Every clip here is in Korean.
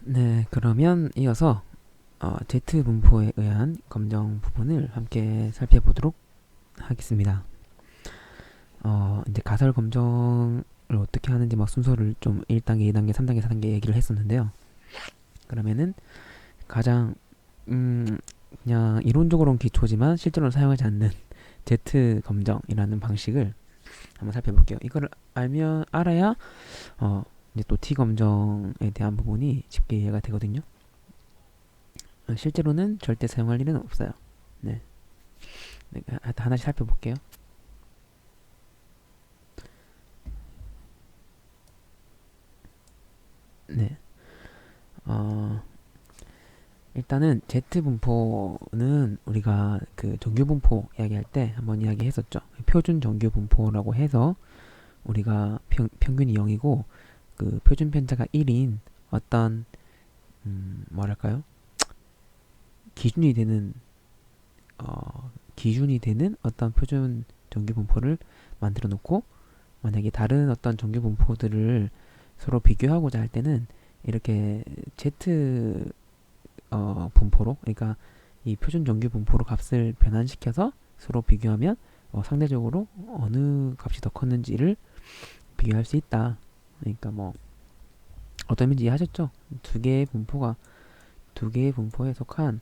네, 그러면 이어서 Z 분포에 의한 검정 부분을 함께 살펴보도록 하겠습니다. 이제 가설 검정을 어떻게 하는지 막 순서를 좀 1단계, 2단계, 3단계, 4단계 얘기를 했었는데요. 그러면은 가장 그냥 이론적으로는 기초지만 실제로는 사용하지 않는 Z 검정이라는 방식을 한번 살펴볼게요. 이거를 알아야 이제 또 T 검정에 대한 부분이 쉽게 이해가 되거든요. 실제로는 절대 사용할 일은 없어요. 네, 네, 하나씩 살펴볼게요. 네, 어, 일단은 Z 분포는 우리가 그 정규 분포 이야기할 때 한번 이야기했었죠. 표준 정규 분포라고 해서 우리가 평균이 0이고 그 표준 편차가 1인 어떤 뭐랄까요? 기준이 되는 기준이 되는 어떤 표준 정규 분포를 만들어 놓고 만약에 다른 어떤 정규 분포들을 서로 비교하고자 할 때는 이렇게 Z 분포로, 그러니까 이 표준 정규 분포로 값을 변환시켜서 서로 비교하면 상대적으로 어느 값이 더 컸는지를 비교할 수 있다. 그러니까 뭐 어떤 의미인지 이해하셨죠? 두 개의 분포에 속한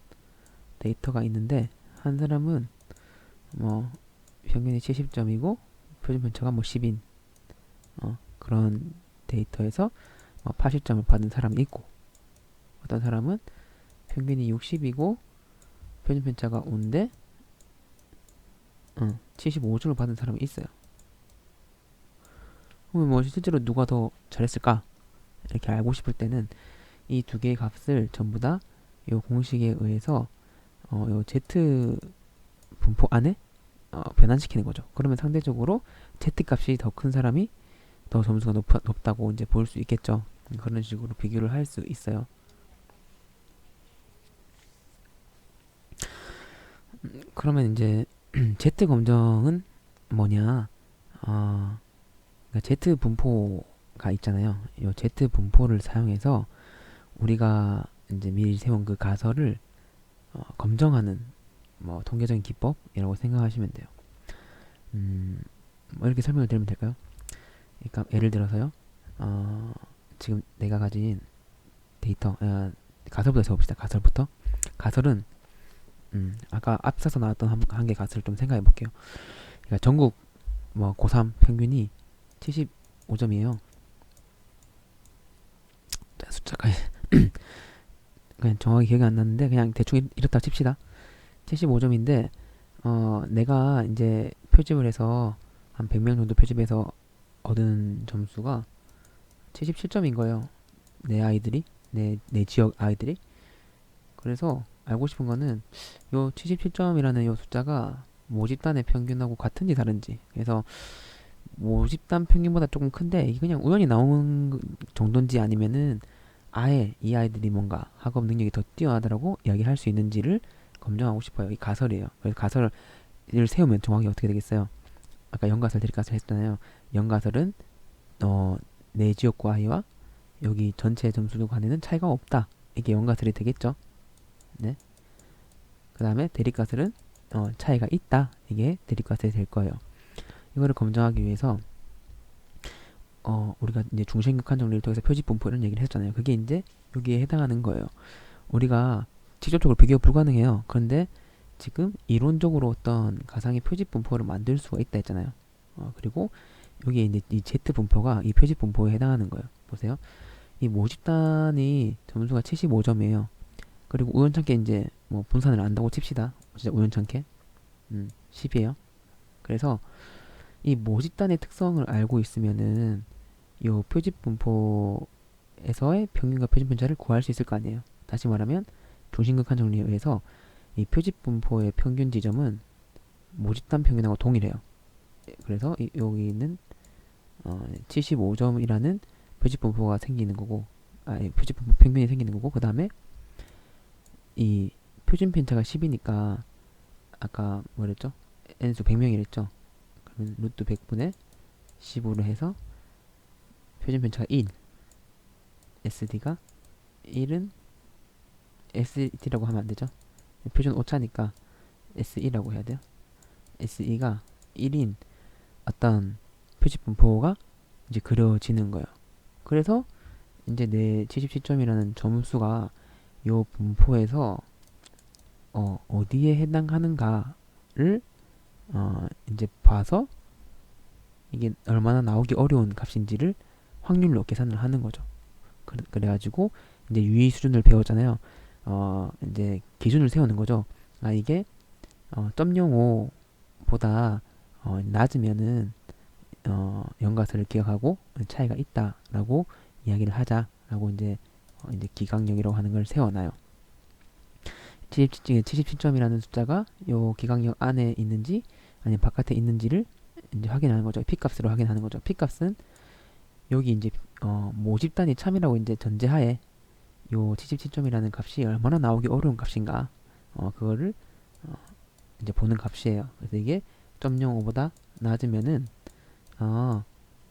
데이터가 있는데 한 사람은 뭐 평균이 70점이고 표준 편차가 뭐 10인 그런 데이터에서 80점을 받은 사람이 있고, 어떤 사람은 평균이 60이고 표준 편차가 5인데 75점을 받은 사람이 있어요. 그러면 뭐 실제로 누가 더 잘했을까? 이렇게 알고 싶을 때는 이 두 개의 값을 전부 다 이 공식에 의해서 요 Z 분포 안에 변환시키는 거죠. 그러면 상대적으로 Z 값이 더 큰 사람이 더 점수가 높다고 이제 볼 수 있겠죠. 그런 식으로 비교를 할 수 있어요. 그러면 이제 Z 검정은 뭐냐? 그러니까 Z 분포가 있잖아요. 이 Z 분포를 사용해서 우리가 이제 미리 세운 그 가설을 검정하는 뭐 통계적인 기법이라고 생각하시면 돼요. 뭐 이렇게 설명을 드리면 될까요? 그러니까 예를 들어서요. 어, 지금 내가 가진 데이터, 가설부터 세워봅시다. 가설은 아까 앞서서 나왔던 한 개 가설을 좀 생각해 볼게요. 그러니까 전국 뭐 고3 평균이 75점이에요. 숫자가 그냥 정확히 기억이 안 나는데 그냥 대충 이렇다 칩시다. 75점인데 내가 이제 표집을 해서 한 100명 정도 표집해서 얻은 점수가 77점인 거예요. 내 지역 아이들이. 그래서 알고 싶은 거는 요 77점이라는 요 숫자가 모집단의 평균하고 같은지 다른지. 그래서 모집단 평균보다 조금 큰데 이게 그냥 우연히 나온 정도인지 아니면은 아예 이 아이들이 뭔가 학업 능력이 더 뛰어나더라고 이야기할 수 있는지를 검증하고 싶어요. 이 가설이에요. 그래서 가설을 세우면 정확히 어떻게 되겠어요? 아까 연가설, 대립가설 했잖아요. 연가설은 내 지역구 아이와 여기 전체 점수 간에는 차이가 없다. 이게 연가설이 되겠죠. 네. 그 다음에 대립가설은 차이가 있다. 이게 대립가설이 될 거예요. 이거를 검증하기 위해서 우리가 이제 중심극한 정리를 통해서 표집 분포 이런 얘기를 했잖아요. 그게 이제 여기에 해당하는 거예요. 우리가 직접적으로 비교 불가능해요. 그런데 지금 이론적으로 어떤 가상의 표집 분포를 만들 수가 있다 했잖아요. 그리고 여기에 이제 이 Z 분포가 이 표집 분포에 해당하는 거예요. 보세요. 이 모집단이 점수가 75점이에요. 그리고 우연찮게 이제 뭐 분산을 안다고 칩시다. 진짜 우연찮게 10이에요. 그래서 이 모집단의 특성을 알고 있으면은 이 표집 분포에서의 평균과 표준 편차를 구할 수 있을 거 아니에요. 다시 말하면 중심극한 정리에 의해서 이 표집 분포의 평균 지점은 모집단 평균하고 동일해요. 그래서 여기 있는 75점이라는 표집 분포가 생기는 거고, 표집 분포 평균이 생기는 거고, 그 다음에 이 표준 편차가 10이니까 아까 뭐랬죠? n수 100명이랬죠? 그러면 루트 100분의 15로 해서 표준 편차가 1, SD가 1은 SE라고 하면 안 되죠. 표준 오차니까 SE라고 해야 돼요. SE가 1인 어떤 표집 분포가 이제 그려지는 거예요. 그래서 이제 내 77점이라는 점수가 요 분포에서 어디에 해당하는가를 이제 봐서 이게 얼마나 나오기 어려운 값인지를 확률로 계산을 하는 거죠. 그래가지고 이제 유의 수준을 배웠잖아요. 이제 기준을 세우는 거죠. 아 이게 0.05보다 낮으면은 연가설을 기억하고 차이가 있다라고 이야기를 하자라고 이제 기강력이라고 하는 걸 세워놔요. 77점이라는 숫자가 요 기강력 안에 있는지 아니면 바깥에 있는지를 이제 확인하는 거죠. P값으로 확인하는 거죠. P값은 여기 이제 모집단이 참이라고 이제 전제하에 요 77점이라는 값이 얼마나 나오기 어려운 값인가 그거를 이제 보는 값이에요. 그래서 이게 0.05보다 낮으면은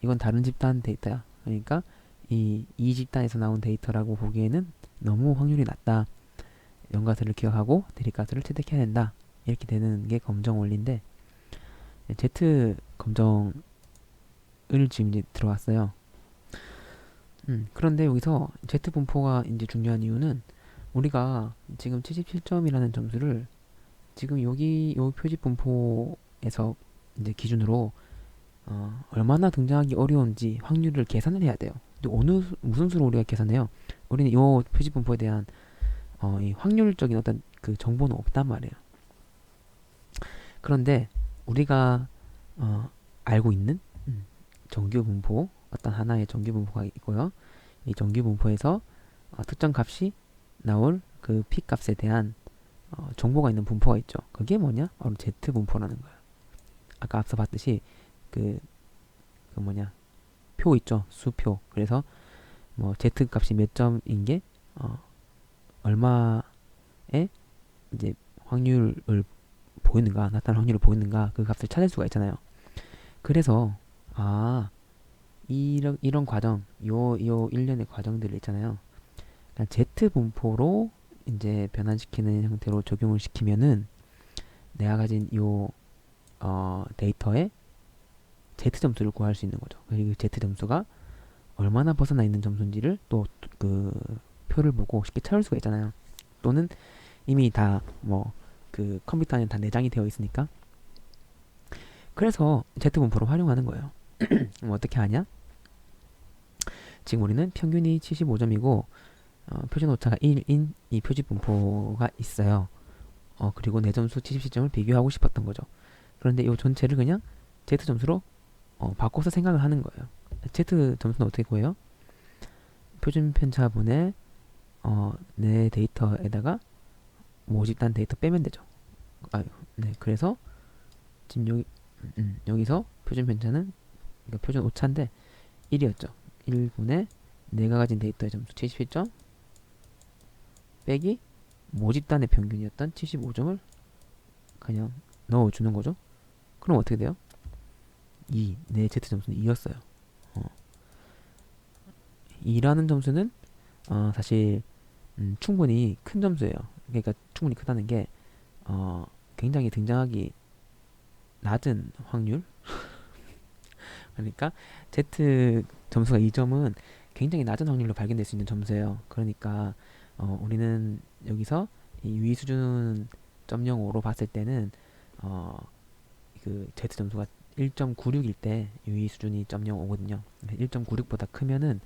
이건 다른 집단 데이터야. 그러니까 이 집단에서 나온 데이터라고 보기에는 너무 확률이 낮다. 연가설을 기억하고 대립가설을 채택해야 된다. 이렇게 되는 게 검정 원리인데 Z 검정을 지금 이제 들어왔어요. 그런데 여기서 Z 분포가 이제 중요한 이유는 우리가 지금 77점이라는 점수를 지금 여기 요 표집 분포에서 이제 기준으로 얼마나 등장하기 어려운지 확률을 계산을 해야 돼요. 근데 무슨 수로 우리가 계산해요? 우리는 이 표집 분포에 대한 이 확률적인 어떤 그 정보는 없단 말이에요. 그런데 우리가 알고 있는 정규 분포 어떤 하나의 정규 분포가 있고요. 이 정규 분포에서 특정 값이 나올 그 P 값에 대한 정보가 있는 분포가 있죠. 그게 뭐냐? 바로 Z 분포라는 거예요. 아까 앞서 봤듯이 그 뭐냐 표 있죠. 수표. 그래서 뭐 Z 값이 몇 점인 게 얼마의 이제 확률을 보이는가 나타날 확률을 보이는가 그 값을 찾을 수가 있잖아요. 그래서 이런 과정 요 일련의 과정들 있잖아요. 그러니까 Z 분포로 이제 변환시키는 형태로 적용을 시키면은 내가 가진 요 데이터의 Z 점수를 구할 수 있는 거죠. 그리고 Z 점수가 얼마나 벗어나 있는 점수인지를 또 그 표를 보고 쉽게 찾을 수가 있잖아요. 또는 이미 다 뭐 그 컴퓨터 안에 다 내장이 되어 있으니까. 그래서 Z 분포를 활용하는 거예요. 어떻게 하냐? 지금 우리는 평균이 75점이고 표준 오차가 1인 이 표집 분포가 있어요. 그리고 내 점수 77점을 비교하고 싶었던 거죠. 그런데 이 전체를 그냥 Z 점수로 바꿔서 생각을 하는 거예요. Z 점수는 어떻게 구해요? 표준 편차분의 내 데이터에다가 모집단 데이터 빼면 되죠. 네, 그래서 지금 여기서 표준 편차는 그러니까 표준 오차인데 1이었죠. 1분의 내가 가진 데이터의 점수 77점 빼기 모집단의 평균이었던 75점을 그냥 넣어주는 거죠. 그럼 어떻게 돼요? 내 Z 점수는 2였어요. 2라는 점수는 사실 충분히 큰 점수예요. 그러니까 충분히 크다는 게 굉장히 등장하기 낮은 확률. 그러니까 Z 점수가 2점은 굉장히 낮은 확률로 발견될 수 있는 점수예요. 그러니까 우리는 여기서 이 유의 수준 0.05로 봤을 때는 그 Z 점수가 1.96일 때 유의 수준이 0.05거든요. 1.96보다 크면은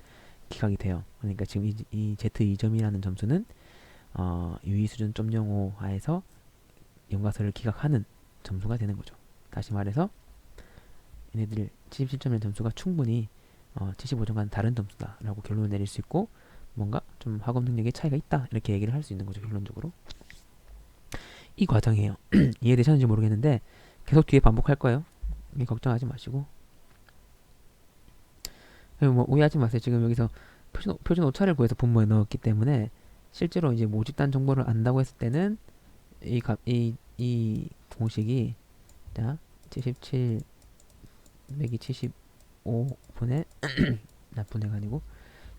기각이 돼요. 그러니까 지금 이 Z2점이라는 점수는 유의 수준 0.05 하에서 연가설을 기각하는 점수가 되는 거죠. 다시 말해서 얘네들 77점의 점수가 충분히 75점과는 다른 점수다라고 결론을 내릴 수 있고 뭔가 좀 학업 능력에 차이가 있다 이렇게 얘기를 할 수 있는 거죠. 결론적으로 이 과정이에요. 이해되셨는지 모르겠는데 계속 뒤에 반복할 거예요. 걱정하지 마시고 뭐 오해하지 마세요. 지금 여기서 표준 오차를 구해서 분모에 넣었기 때문에 실제로 이제 모집단 정보를 안다고 했을 때는 이 공식이 자 77 빼기 75분의 분해가 아니고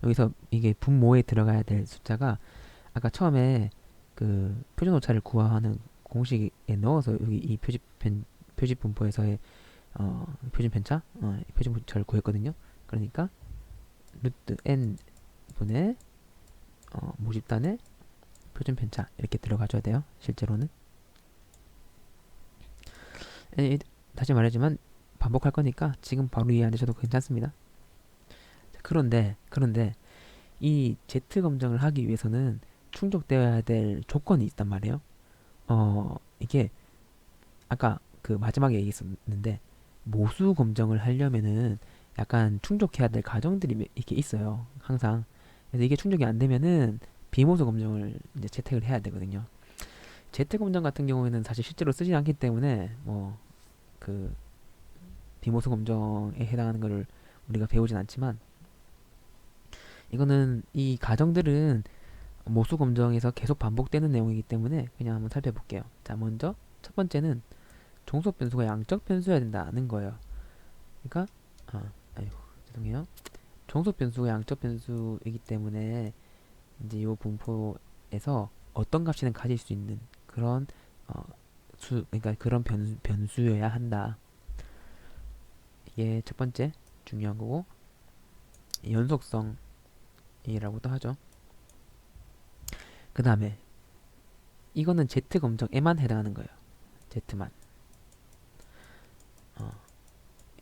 여기서 이게 분모에 들어가야 될 숫자가 아까 처음에 그 표준 오차를 구하는 공식에 넣어서 여기 이 표집 분포에서의 표준 편차 표준 편차를 구했거든요. 그러니까 루트 n 분의 모집단의 표준 편차 이렇게 들어가줘야 돼요. 실제로는 다시 말하지만 반복할 거니까 지금 바로 이해 안 되셔도 괜찮습니다. 그런데 이 Z 검정을 하기 위해서는 충족되어야 될 조건이 있단 말이에요. 이게 아까 그 마지막에 얘기했었는데 모수 검정을 하려면은 약간 충족해야 될 가정들이 이렇게 있어요. 항상. 그래서 이게 충족이 안 되면은 비모수 검정을 이제 채택을 해야 되거든요. Z 검정 같은 경우에는 사실 실제로 쓰지 않기 때문에 뭐 그 비모수 검정에 해당하는 거를 우리가 배우진 않지만 이거는 이 가정들은 모수 검정에서 계속 반복되는 내용이기 때문에 그냥 한번 살펴볼게요. 자, 먼저 첫 번째는 종속 변수가 양적 변수여야 된다는 거예요. 그러니까 아이고 죄송해요. 종속 변수가 양적 변수이기 때문에 이제 이 분포에서 어떤 값이든 가질 수 있는 그런 그러니까 그런 변수여야 한다. 이게 첫 번째 중요한 거고 연속성이라고도 하죠. 그 다음에 이거는 Z 검정에만 해당하는 거예요. Z만.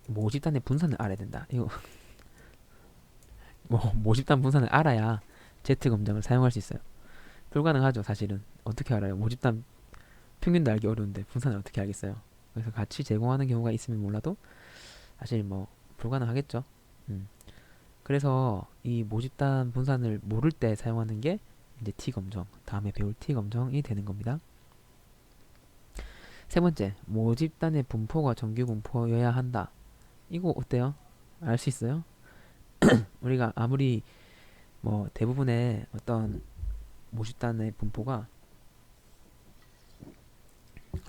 모집단의 분산을 알아야 된다. 이거 뭐 모집단 분산을 알아야 Z 검정을 사용할 수 있어요. 불가능하죠, 사실은. 어떻게 알아요? 모집단 평균도 알기 어려운데 분산을 어떻게 알겠어요? 그래서 같이 제공하는 경우가 있으면 몰라도 사실 뭐 불가능하겠죠. 그래서 이 모집단 분산을 모를 때 사용하는 게 이제 T 검정, 다음에 배울 T 검정이 되는 겁니다. 세 번째, 모집단의 분포가 정규 분포여야 한다. 이거 어때요? 알 수 있어요? 우리가 아무리 뭐 대부분의 어떤 모집단의 분포가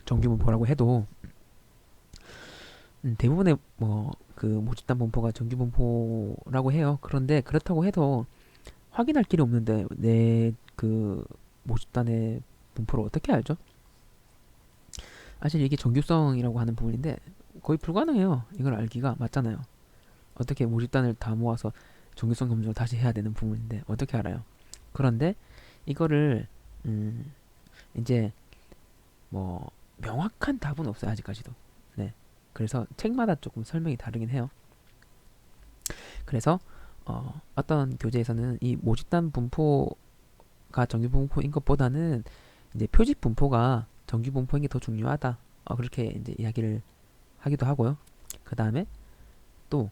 정규 분포라고 해도 대부분의 뭐 그 모집단 분포가 정규 분포라고 해요. 그런데 그렇다고 해도 확인할 길이 없는데 내 그 모집단의 분포를 어떻게 알죠? 사실 이게 정규성이라고 하는 부분인데 거의 불가능해요. 이걸 알기가 맞잖아요. 어떻게 모집단을 다 모아서 정규성 검증을 다시 해야 되는 부분인데 어떻게 알아요? 그런데 이거를 이제 뭐 명확한 답은 없어요. 아직까지도. 네. 그래서 책마다 조금 설명이 다르긴 해요. 그래서 어떤 교재에서는 이 모집단 분포가 정규 분포인 것보다는 이제 표집 분포가 정규 분포인 게 더 중요하다. 그렇게 이제 이야기를 하기도 하고요. 그 다음에 또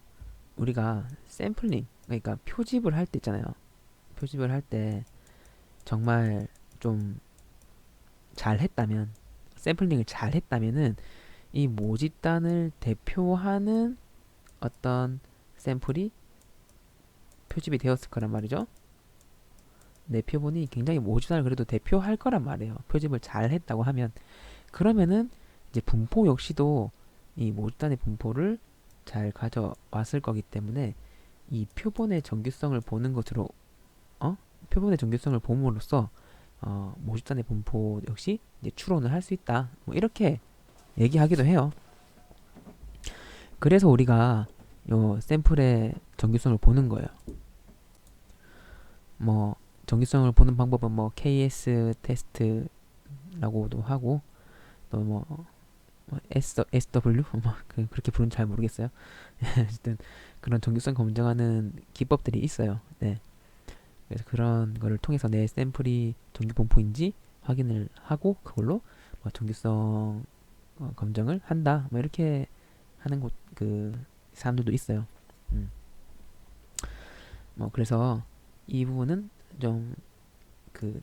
우리가 샘플링, 그러니까 표집을 할 때 있잖아요. 표집을 할 때 정말 좀 잘했다면, 샘플링을 잘했다면은 이 모집단을 대표하는 어떤 샘플이 표집이 되었을 거란 말이죠. 내 표본이 굉장히 모집단을 그래도 대표할 거란 말이에요. 표집을 잘 했다고 하면. 그러면은 이제 분포 역시도 이 모집단의 분포를 잘 가져왔을 거기 때문에 이 표본의 정규성을 보는 것으로 표본의 정규성을 봄으로써 모집단의 분포 역시 이제 추론을 할 수 있다. 뭐 이렇게 얘기하기도 해요. 그래서 우리가 요 샘플의 정규성을 보는 거예요. 뭐 정규성을 보는 방법은 뭐 KS 테스트라고도 하고 또 뭐 SW 뭐 그렇게 부르는 잘 모르겠어요. 어쨌든 그런 정규성 검증하는 기법들이 있어요. 네. 그래서 그런 거를 통해서 내 샘플이 정규 분포인지 확인을 하고 그걸로 뭐 정규성 검증을 한다. 뭐 이렇게 하는 그 사람들도 있어요. 뭐 그래서 이 부분은 좀 그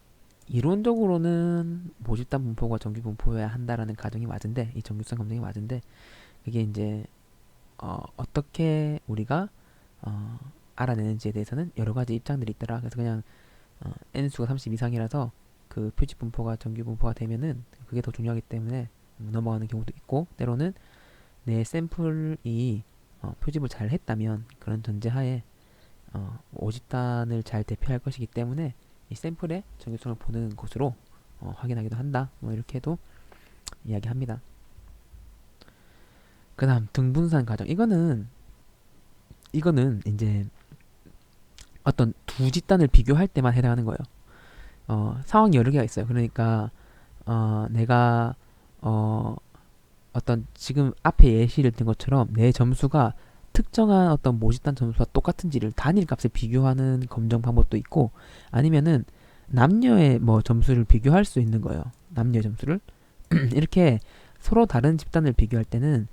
이론적으로는 모집단 분포가 정규 분포여야 한다라는 가정이 맞은데 이 정규성 검증이 맞은데 그게 이제 어떻게 우리가 알아내는지에 대해서는 여러 가지 입장들이 있더라. 그래서 그냥 n수가 30 이상이라서 그 표집 분포가 정규 분포가 되면은 그게 더 중요하기 때문에 넘어가는 경우도 있고 때로는 내 샘플이 표집을 잘 했다면 그런 전제하에 모집단을 잘 대표할 것이기 때문에 이 샘플의 정교성을 보는 곳으로 확인하기도 한다. 뭐 이렇게도 이야기합니다. 그 다음 등분산 과정. 이거는 이제 어떤 두 집단을 비교할 때만 해당하는 거예요. 상황이 여러 개가 있어요. 그러니까 내가 어떤 지금 앞에 예시를 든 것처럼 내 점수가 특정한 어떤 모집단 점수와 똑같은지를 단일 값에 비교하는 검정 방법도 있고, 아니면은 남녀의 뭐 점수를 비교할 수 있는 거예요. 남녀의 점수를 이렇게 서로 다른 집단을 비교할 때는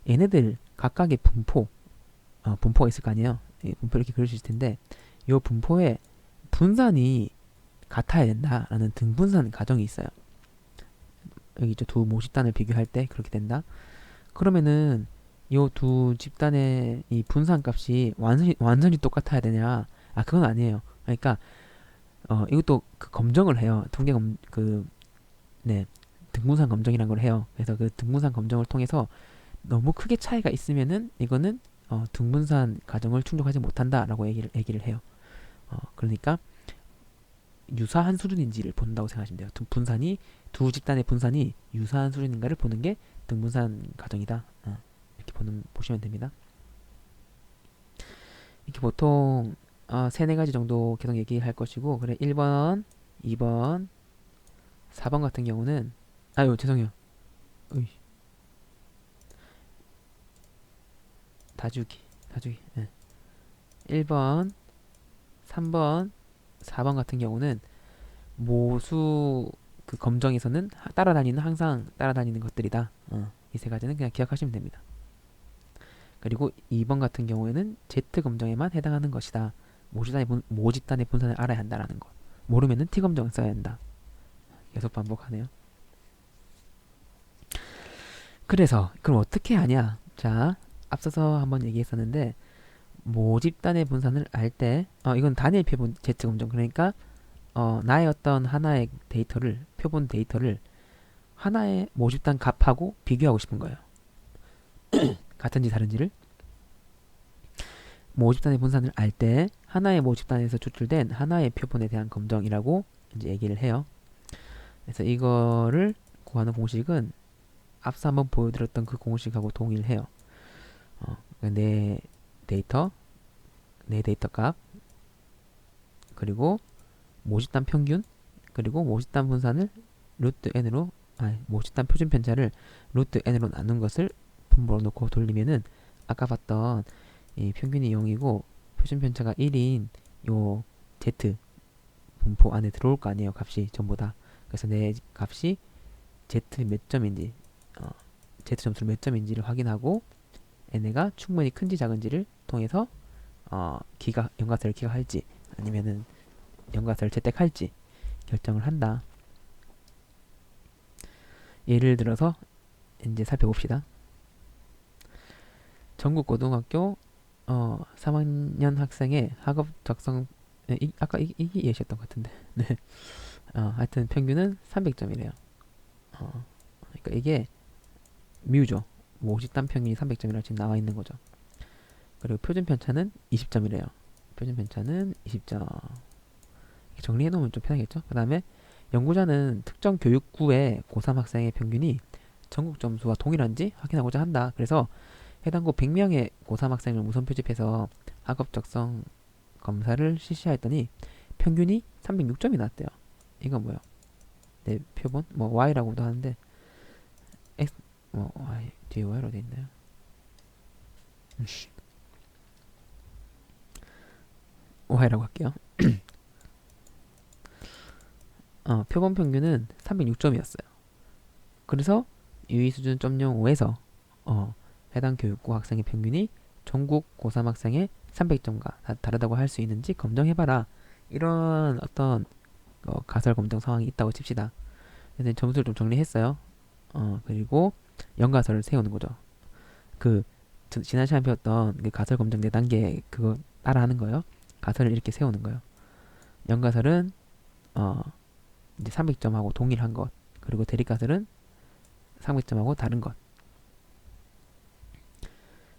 얘네들 각각의 분포가 있을 거 아니에요. 분포 이렇게 그릴 수 있을 텐데, 이 분포의 분산이 같아야 된다라는 등분산 가정이 있어요. 여기 있죠. 두 모집단을 비교할 때 그렇게 된다. 그러면은 이 두 집단의 이 분산값이 완전히 똑같아야 되냐? 그건 아니에요. 그러니까 이것도 그 검정을 해요. 네, 등분산 검정이란 걸 해요. 그래서 그 등분산 검정을 통해서 너무 크게 차이가 있으면은 이거는 등분산 가정을 충족하지 못한다라고 얘기를 해요. 그러니까 유사한 수준인지를 본다고 생각하시면 돼요. 두 집단의 분산이 유사한 수준인가를 보는 게 등분산 가정이다. 이렇게 보시면 됩니다. 이렇게 보통 세네 가지 정도 계속 얘기할 것이고, 그래 1번, 2번, 4번 같은 경우는 아유 죄송해요. 으이, 다주기. 예. 1번, 3번, 4번 같은 경우는 모수 그 검정에서는 항상 따라다니는 것들이다. 이 세 가지는 그냥 기억하시면 됩니다. 그리고 2번 같은 경우에는 Z 검정에만 해당하는 것이다. 모집단의 분산을 알아야 한다라는 것. 모르면은 T 검정을 써야 한다. 계속 반복하네요. 그래서 그럼 어떻게 하냐? 자, 앞서서 한번 얘기했었는데 모집단의 분산을 알 때, 이건 단일 표본 Z 검정. 그러니까 나의 어떤 하나의 표본 데이터를 하나의 모집단 값하고 비교하고 싶은 거예요. 같은지 다른지를. 모집단의 분산을 알 때 하나의 모집단에서 추출된 하나의 표본에 대한 검정이라고 이제 얘기를 해요. 그래서 이거를 구하는 공식은 앞서 한번 보여드렸던 그 공식하고 동일해요. 내 데이터, 내 데이터 값, 그리고 모집단 평균, 그리고 모집단 분산을 루트 n으로, 모집단 표준 편차를 루트 n으로 나눈 것을 분모로 놓고 돌리면은 아까 봤던 이 평균이 0이고 표준 편차가 1인 요 z 분포 안에 들어올 거 아니에요. 값이 전부 다. 그래서 내 값이 z 몇 점인지, z 점수를 몇 점인지를 확인하고 n가 충분히 큰지 작은지를 통해서 연가설을 기각할지 아니면은 연가설을 채택할지 결정을 한다. 예를 들어서 이제 살펴봅시다. 전국 고등학교 3학년 학생의 학업 작성, 아까 이게 예시였던 것 같은데. 네. 하여튼 평균은 300점이래요. 그러니까 이게 뮤죠. 모집단 평균이 300점이라 지금 나와 있는 거죠. 그리고 표준 편차는 20점이래요. 표준 편차는 20점. 정리해 놓으면 좀 편하겠죠? 그 다음에 연구자는 특정 교육구의 고3 학생의 평균이 전국 점수와 동일한지 확인하고자 한다. 그래서 해당고 100명의 고3 학생을 우선 표집해서 학업 적성 검사를 실시하였더니 평균이 306점이 나왔대요. 이건 뭐야? 내 표본? 뭐 Y라고도 하는데 X, Y, 뒤에 Y로 돼 있나요? Y라고 할게요. 표본 평균은 306점이었어요. 그래서 유의수준 .05에서 해당 교육고 학생의 평균이 전국 고3 학생의 300점과 다르다고 할 수 있는지 검정해봐라. 이런 어떤 가설 검정 상황이 있다고 칩시다. 그래서 점수를 좀 정리했어요. 그리고 연가설을 세우는 거죠. 지난 시간에 배웠던 그 가설 검정 4단계 그거 따라하는 거예요. 가설을 이렇게 세우는 거예요. 연가설은 이제 300점하고 동일한 것, 그리고 대립가설은 300점하고 다른 것.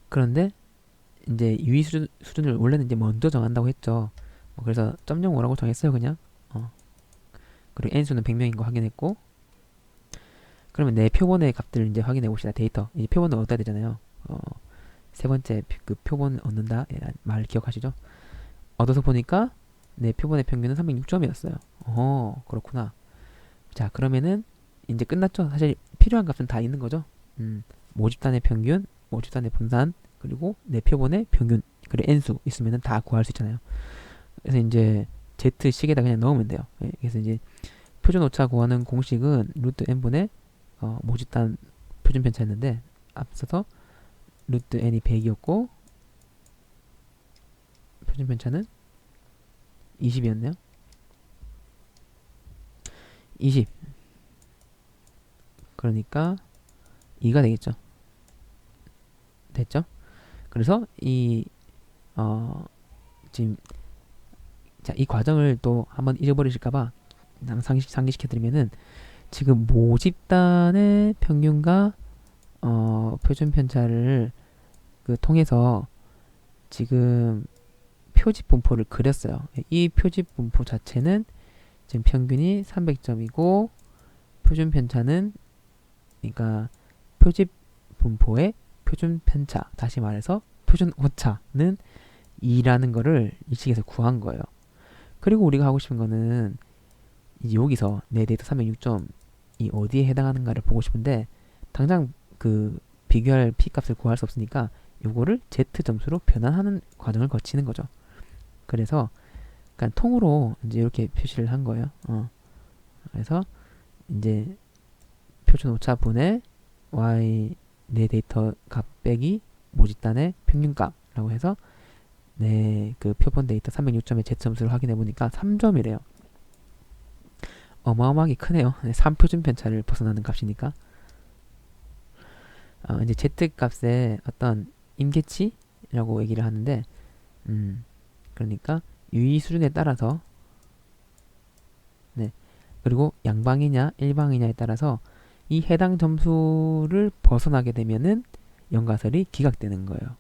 그런데 이제 유의 수준을 원래는 이제 먼저 정한다고 했죠. 그래서 0.05라고 정했어요, 그냥. 그리고 n수는 100명인 거 확인했고, 그러면 내 표본의 값들을 이제 확인해 봅시다. 데이터. 이제 표본을 얻어야 되잖아요. 세 번째 그 표본 얻는다 말 기억하시죠? 얻어서 보니까 내 표본의 평균은 306점이었어요. 그렇구나. 자, 그러면은 이제 끝났죠? 사실 필요한 값은 다 있는 거죠. 모집단의 평균, 모집단의 분산, 그리고 내 표본의 평균, 그리고 n수 있으면은 다 구할 수 있잖아요. 그래서 이제 z 식에다 그냥 넣으면 돼요. 그래서 이제 표준 오차 구하는 공식은 루트 n분의 모집단 표준 편차였는데 앞서서 루트 n이 100이었고 표준 편차는 20이었네요. 20. 그러니까 2가 되겠죠. 됐죠? 그래서 지금 자, 이 과정을 또 한번 잊어버리실까봐 상기시켜드리면은 지금 모집단의 평균과 표준 편차를 통해서 지금 표집 분포를 그렸어요. 이 표집 분포 자체는 지금 평균이 300점이고 표준 편차는 그러니까 표집 분포의 표준 편차, 다시 말해서 표준 오차는 2라는 거를 이 식에서 구한 거예요. 그리고 우리가 하고 싶은 거는 이제 여기서 내 데이터 306점이 어디에 해당하는가를 보고 싶은데 당장 그 비교할 P값을 구할 수 없으니까 요거를 Z점수로 변환하는 과정을 거치는 거죠. 그래서 그러니까 통으로 이제 이렇게 표시를 한 거예요. 그래서 이제 표준 오차 분의 y 내 데이터 값 빼기 모집단의 평균값라고 해서 내 그 표본 데이터 306점의 Z점수를 확인해 보니까 3점이래요. 어마어마하게 크네요. 3표준 편차를 벗어나는 값이니까. 이제 Z 값의 어떤 임계치라고 얘기를 하는데, 그러니까 유의 수준에 따라서, 네, 그리고 양방이냐 일방이냐에 따라서 이 해당 점수를 벗어나게 되면은 연가설이 기각되는 거예요.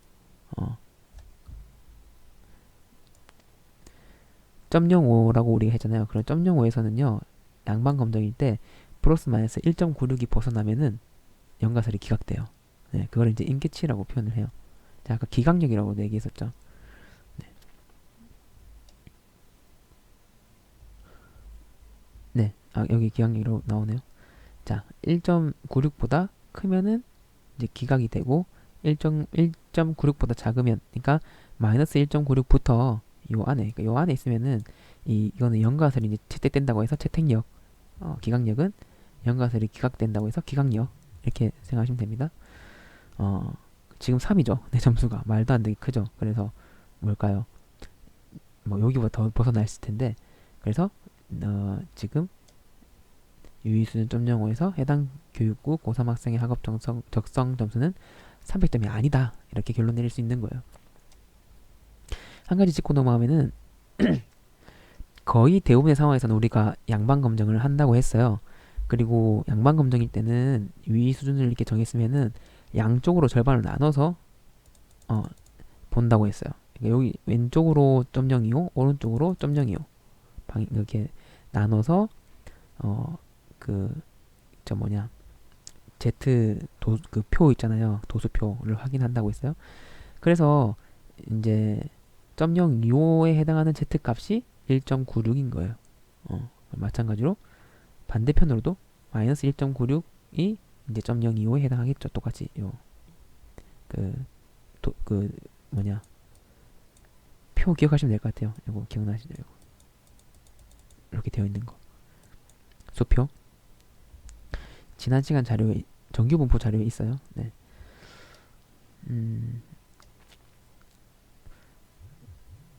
0.05라고 우리가 했잖아요. 그럼 0.05에서는요, 양방 검정일 때 플러스 마이너스 1.96이 벗어나면은 연가설이 기각돼요. 네, 그걸 이제 임계치라고 표현을 해요. 자, 아까 기각력이라고 얘기했었죠. 네. 네, 여기 기각력이라고 나오네요. 자, 1.96보다 크면은 이제 기각이 되고 1.96보다 작으면, 그러니까 마이너스 1.96부터 그러니까 요 안에 있으면은 이거는 연가설이 이제 채택된다고 해서 채택력, 기각력은 연가설이 기각된다고 해서 기각력, 이렇게 생각하시면 됩니다. 지금 3이죠. 내 점수가 말도 안 되게 크죠. 그래서 뭘까요? 뭐 여기보다 더 벗어나 있을 텐데, 그래서 지금 유의수준 0.05에서 해당 교육국 고3 학생의 학업 적성 점수는 300점이 아니다, 이렇게 결론 내릴 수 있는 거예요. 한 가지 짚고 넘어가면은 거의 대부분의 상황에서는 우리가 양방 검정을 한다고 했어요. 그리고 양방 검정일 때는 유의 수준을 이렇게 정했으면은 양쪽으로 절반을 나눠서 본다고 했어요. 그러니까 여기 왼쪽으로 0.025, 오른쪽으로 0.025 이렇게 나눠서 Z 그 표 있잖아요. 도수표를 확인한다고 했어요. 그래서 이제 0.025에 해당하는 Z 값이 1.96인 거예요. 마찬가지로 반대편으로도 마이너스 1.96이 이제 0.025에 해당하겠죠. 똑같이 표 기억하시면 될 것 같아요. 이거 기억나시죠? 이거 이렇게 되어 있는 거 수표 지난 시간 자료에 정규 분포 자료에 있어요. 네.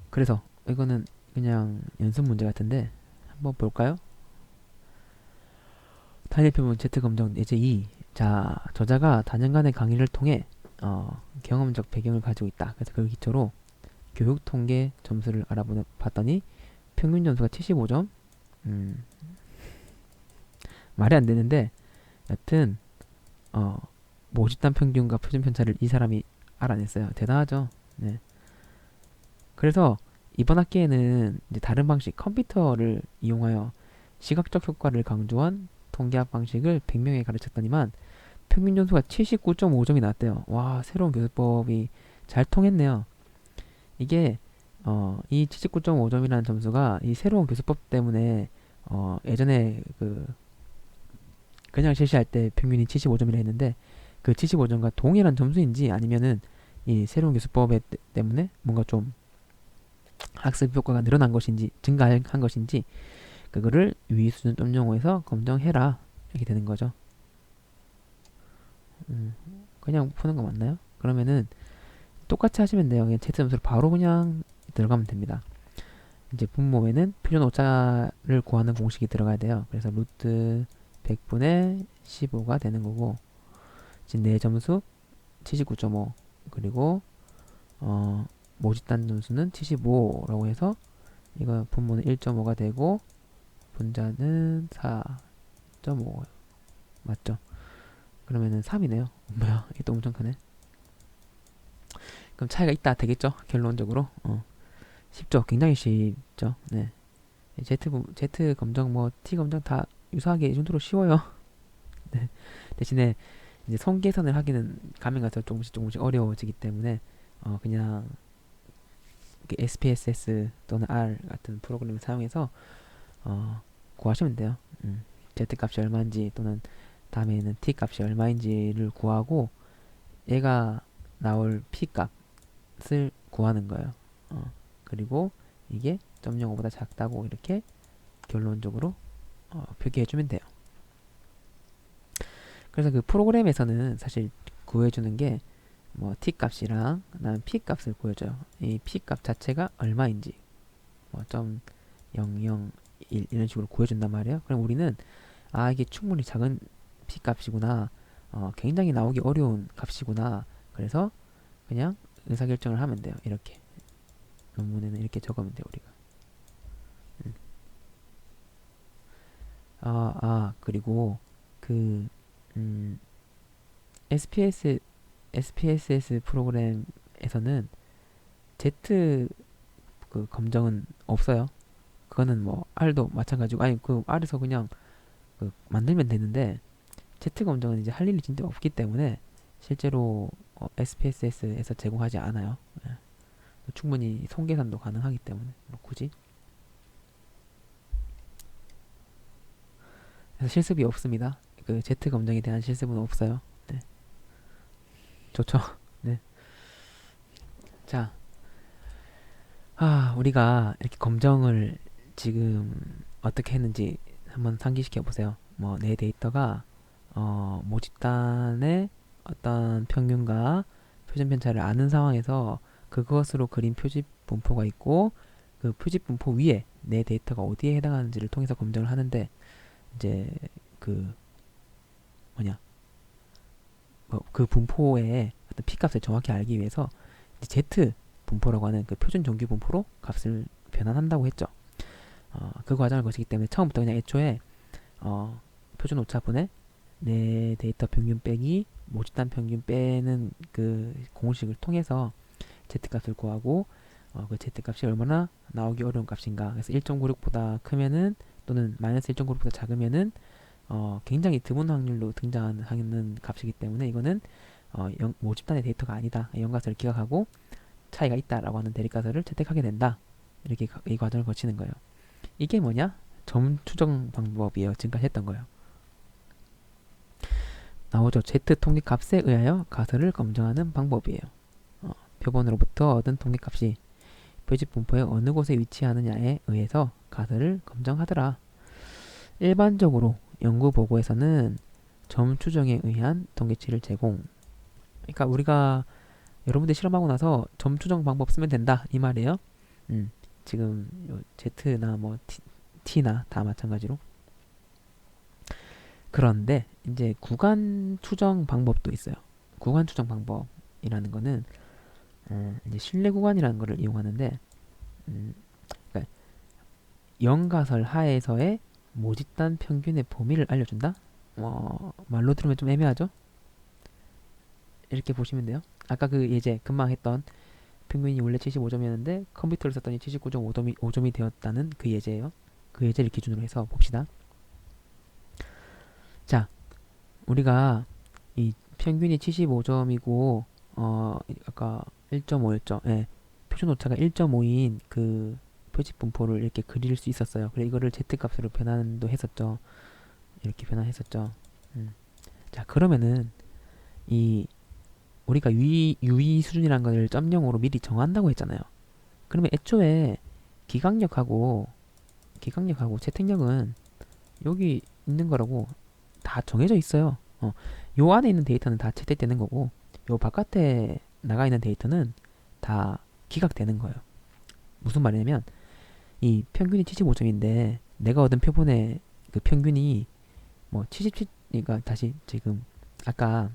그래서 이거는 그냥 연습 문제 같은데 한번 볼까요? 단일 표본 Z 검정 예제 2. 자, 저자가 다년간의 강의를 통해 경험적 배경을 가지고 있다. 그래서 그 기초로 교육 통계 점수를 봤더니 평균 점수가 75점. 말이 안 되는데 여튼 모집단 평균과 표준 편차를 이 사람이 알아냈어요. 대단하죠. 네. 그래서 이번 학기에는 이제 다른 방식 컴퓨터를 이용하여 시각적 효과를 강조한 통계학 방식을 100명에 가르쳤더니만 평균 점수가 79.5점이 나왔대요. 와, 새로운 교수법이 잘 통했네요. 이게 이 79.5점이라는 점수가 이 새로운 교수법 때문에 예전에 그냥 실시할 때 평균이 75점이라 했는데 그 75점과 동일한 점수인지 아니면은 이 새로운 교수법 때문에 뭔가 좀 학습 효과가 늘어난 것인지 증가한 것인지 그거를 위수준 점용어에서 검정해라 이렇게 되는 거죠. 그냥 푸는 거 맞나요? 그러면은 똑같이 하시면 돼요. 그냥 Z 점수를 바로 그냥 들어가면 됩니다. 이제 분모에는 표준 오차를 구하는 공식이 들어가야 돼요. 그래서 루트 100분의 15가 되는 거고 지금 내 점수 79.5 그리고 모집단 점수는 75라고 해서 이거 분모는 1.5가 되고 분자는 4.5 맞죠? 그러면은 3이네요. 뭐야 이게 또 엄청 크네. 그럼 차이가 있다 되겠죠? 결론적으로 쉽죠? 굉장히 쉽죠? 네. Z 검정 뭐 T 검정 다 유사하게 이 정도로 쉬워요. 네. 대신에 이제 손계산을 하기는 가면 가서 조금씩 어려워지기 때문에 그냥 SPSS 또는 R 같은 프로그램을 사용해서 구하시면 돼요. Z 값이 얼마인지 또는 다음에는 T 값이 얼마인지를 구하고 얘가 나올 P 값을 구하는 거예요. 그리고 이게 0.05보다 작다고 이렇게 결론적으로 표기해주면 돼요. 그래서 그 프로그램에서는 사실 구해주는 게 뭐 t 값이랑 그다음 p 값을 구해줘요. 이 p 값 자체가 얼마인지 뭐 0.001 이런 식으로 구해준단 말이에요. 그럼 우리는 이게 충분히 작은 p 값이구나, 굉장히 나오기 어려운 값이구나. 그래서 그냥 의사결정을 하면 돼요. 이렇게 논문에는 이렇게 적으면 돼요 우리가. 그리고 그 SPSS 프로그램에서는 Z 검정은 없어요. 그거는 뭐 R도 마찬가지고 아니 그 R에서 그냥 만들면 되는데 Z 검정은 이제 할 일이 진짜 없기 때문에 실제로 SPSS에서 제공하지 않아요. 예. 충분히 손계산도 가능하기 때문에 뭐 굳이 그래서 실습이 없습니다. 그 Z 검정에 대한 실습은 없어요. 네. 좋죠. 네. 자, 우리가 이렇게 검정을 지금 어떻게 했는지 한번 상기시켜 보세요. 뭐 내 데이터가 모집단의 어떤 평균과 표준 편차를 아는 상황에서 그것으로 그린 표집 분포가 있고 그 표집 분포 위에 내 데이터가 어디에 해당하는지를 통해서 검증을 하는데 이제 그 뭐냐 그 분포의 어떤 P값을 정확히 알기 위해서 이제 Z 분포라고 하는 그 표준 정규 분포로 값을 변환한다고 했죠. 그 과정을 거치기 때문에 처음부터 그냥 애초에 표준 오차분의 내 데이터 평균 빼기 모집단 평균 빼는 그 공식을 통해서 Z 값을 구하고 그 Z 값이 얼마나 나오기 어려운 값인가. 그래서 1.96보다 크면은 또는 마이너스 1.96보다 작으면은 굉장히 드문 확률로 등장하는 값이기 때문에 이거는 모집단의 데이터가 아니다. 연가설을 기각하고 차이가 있다라고 하는 대립가설을 채택하게 된다. 이렇게 이 과정을 거치는 거예요. 이게 뭐냐? 점 추정 방법이에요. 지금까지 했던 거예요. 나오죠. Z 통계값에 의하여 가설을 검증하는 방법이에요. 표본으로부터 얻은 통계값이 표집 분포의 어느 곳에 위치하느냐에 의해서 가설을 검증하더라. 일반적으로 연구 보고에서는 점 추정에 의한 통계치를 제공. 그러니까 우리가 여러분들 실험하고 나서 점 추정 방법 쓰면 된다 이 말이에요. 지금 Z나 뭐 T나 다 마찬가지로. 그런데 이제 구간 추정 방법도 있어요. 구간 추정 방법이라는 거는 이제 신뢰 구간이라는 거를 이용하는데 그러니까 연가설 하에서의 모집단 평균의 범위를 알려준다. 말로 들으면 좀 애매하죠? 이렇게 보시면 돼요. 아까 그 예제 금방 했던 평균이 원래 75점이었는데 컴퓨터를 썼더니 79.5점이 되었다는 그 예제예요. 그 예제를 기준으로 해서 봅시다. 자, 우리가 이 평균이 75점이고 아까 1.5였죠. 예. 표준 오차가 1.5인 그 표집 분포를 이렇게 그릴 수 있었어요. 그래 이거를 z-값으로 변환도 했었죠. 이렇게 변환했었죠. 자, 그러면은 이 우리가 유의 수준이라는 걸 점 0으로 미리 정한다고 했잖아요. 그러면 애초에 기각력하고 채택력은 여기 있는 거라고 다 정해져 있어요. 요 안에 있는 데이터는 다 채택되는 거고 요 바깥에 나가 있는 데이터는 다 기각되는 거예요. 무슨 말이냐면 이 평균이 75점인데 내가 얻은 표본의 그 평균이 뭐 77, 그러니까 다시 지금 아까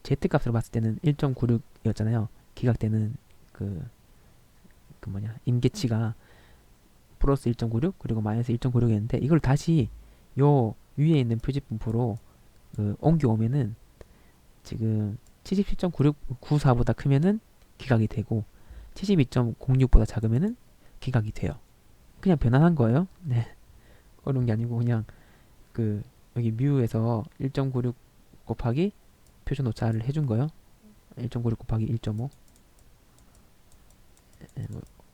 z-값으로 봤을 때는 1.96이었잖아요. 기각되는 그 뭐냐 임계치가 플러스 1.96 그리고 마이너스 1.96이었는데 이걸 다시 요 위에 있는 표집 분포로 옮겨오면은 지금 77.9694보다 크면은 기각이 되고 72.06보다 작으면은 기각이 돼요. 그냥 변환한 거예요. 네. 어려운 게 아니고 그냥 여기 뮤에서 1.96 곱하기 표준 오차를 해준 거예요. 1.96 곱하기 1.5 뭐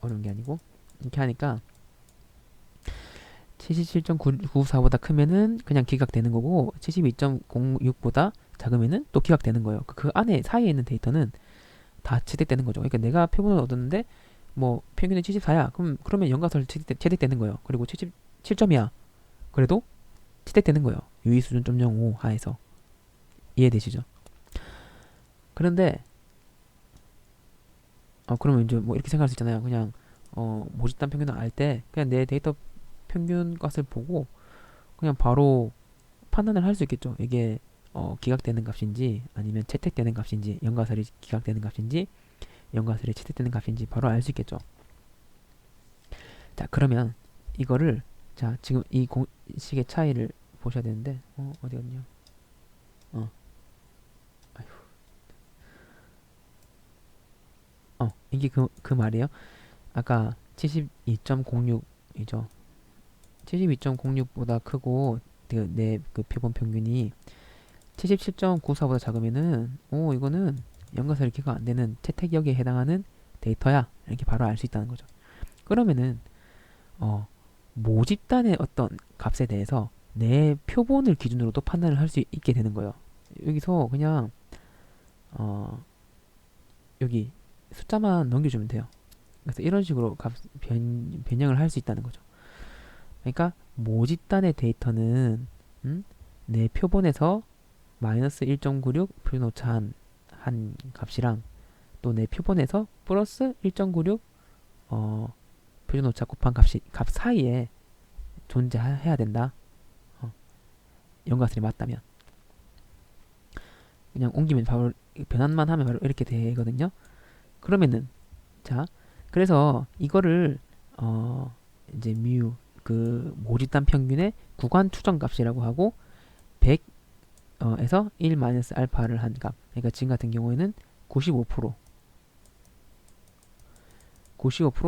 어려운 게 아니고 이렇게 하니까 77.994보다 크면은 그냥 기각되는 거고 72.06보다 작으면은 또 기각되는 거예요. 그 안에 사이에 있는 데이터는 다 채택되는 거죠. 그러니까 내가 표본을 얻었는데 뭐 평균은 74야. 그러면 연가설 채택되는 거예요. 그리고 77점이야. 그래도 채택되는 거예요. 유의 수준 0.05 하에서. 이해되시죠? 그런데 그러면 이제 뭐 이렇게 생각할 수 있잖아요. 그냥 모집단 평균을 알 때 그냥 내 데이터 평균 값을 보고 그냥 바로 판단을 할 수 있겠죠. 이게 기각되는 값인지 아니면 채택되는 값인지 연가설이 기각되는 값인지 연가설이 채택되는 값인지 바로 알 수 있겠죠. 자, 그러면 이거를 자 지금 이 공식의 차이를 보셔야 되는데 어디였냐? 이게 그 말이에요. 아까 72.06이죠. 72.06보다 크고 내 그 표본 평균이 77.94보다 작으면은 이거는 연가설이 기가 안 되는 채택역에 해당하는 데이터야. 이렇게 바로 알 수 있다는 거죠. 그러면은 모집단의 어떤 값에 대해서 내 표본을 기준으로도 판단을 할 수 있게 되는 거예요. 여기서 그냥 여기 숫자만 넘겨주면 돼요. 그래서 이런 식으로 변형을 할 수 있다는 거죠. 그러니까 모집단의 데이터는 내 표본에서 마이너스 1.96 표준 오차 한 값이랑 또 내 표본에서 플러스 1.96 표준 오차 곱한 값 사이에 존재해야 된다. 연가설이 맞다면 그냥 옮기면 바로 변환만 하면 바로 이렇게 되거든요. 그러면은 자 그래서 이거를 이제 뮤 모집단 평균의 구간 추정 값이라고 하고 100에서 1 마이너스 알파를 한 값. 그러니까 지금 같은 경우에는 95%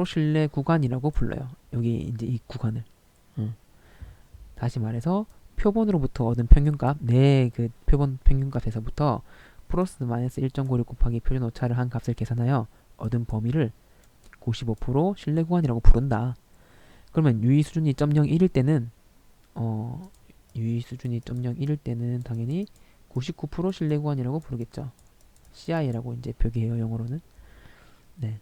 신뢰 구간이라고 불러요. 여기 이제 이 구간을. 다시 말해서 표본으로부터 얻은 평균값, 내 그 표본 평균값에서부터 플러스 마이너스 1.96 곱하기 표준 오차를 한 값을 계산하여 얻은 범위를 95% 신뢰 구간이라고 부른다. 그러면 유의 수준이 0.01일 때는 유의 수준이 0.01일 때는 당연히 99% 신뢰 구간이라고 부르겠죠. CI라고 이제 표기해요, 영어로는. 네.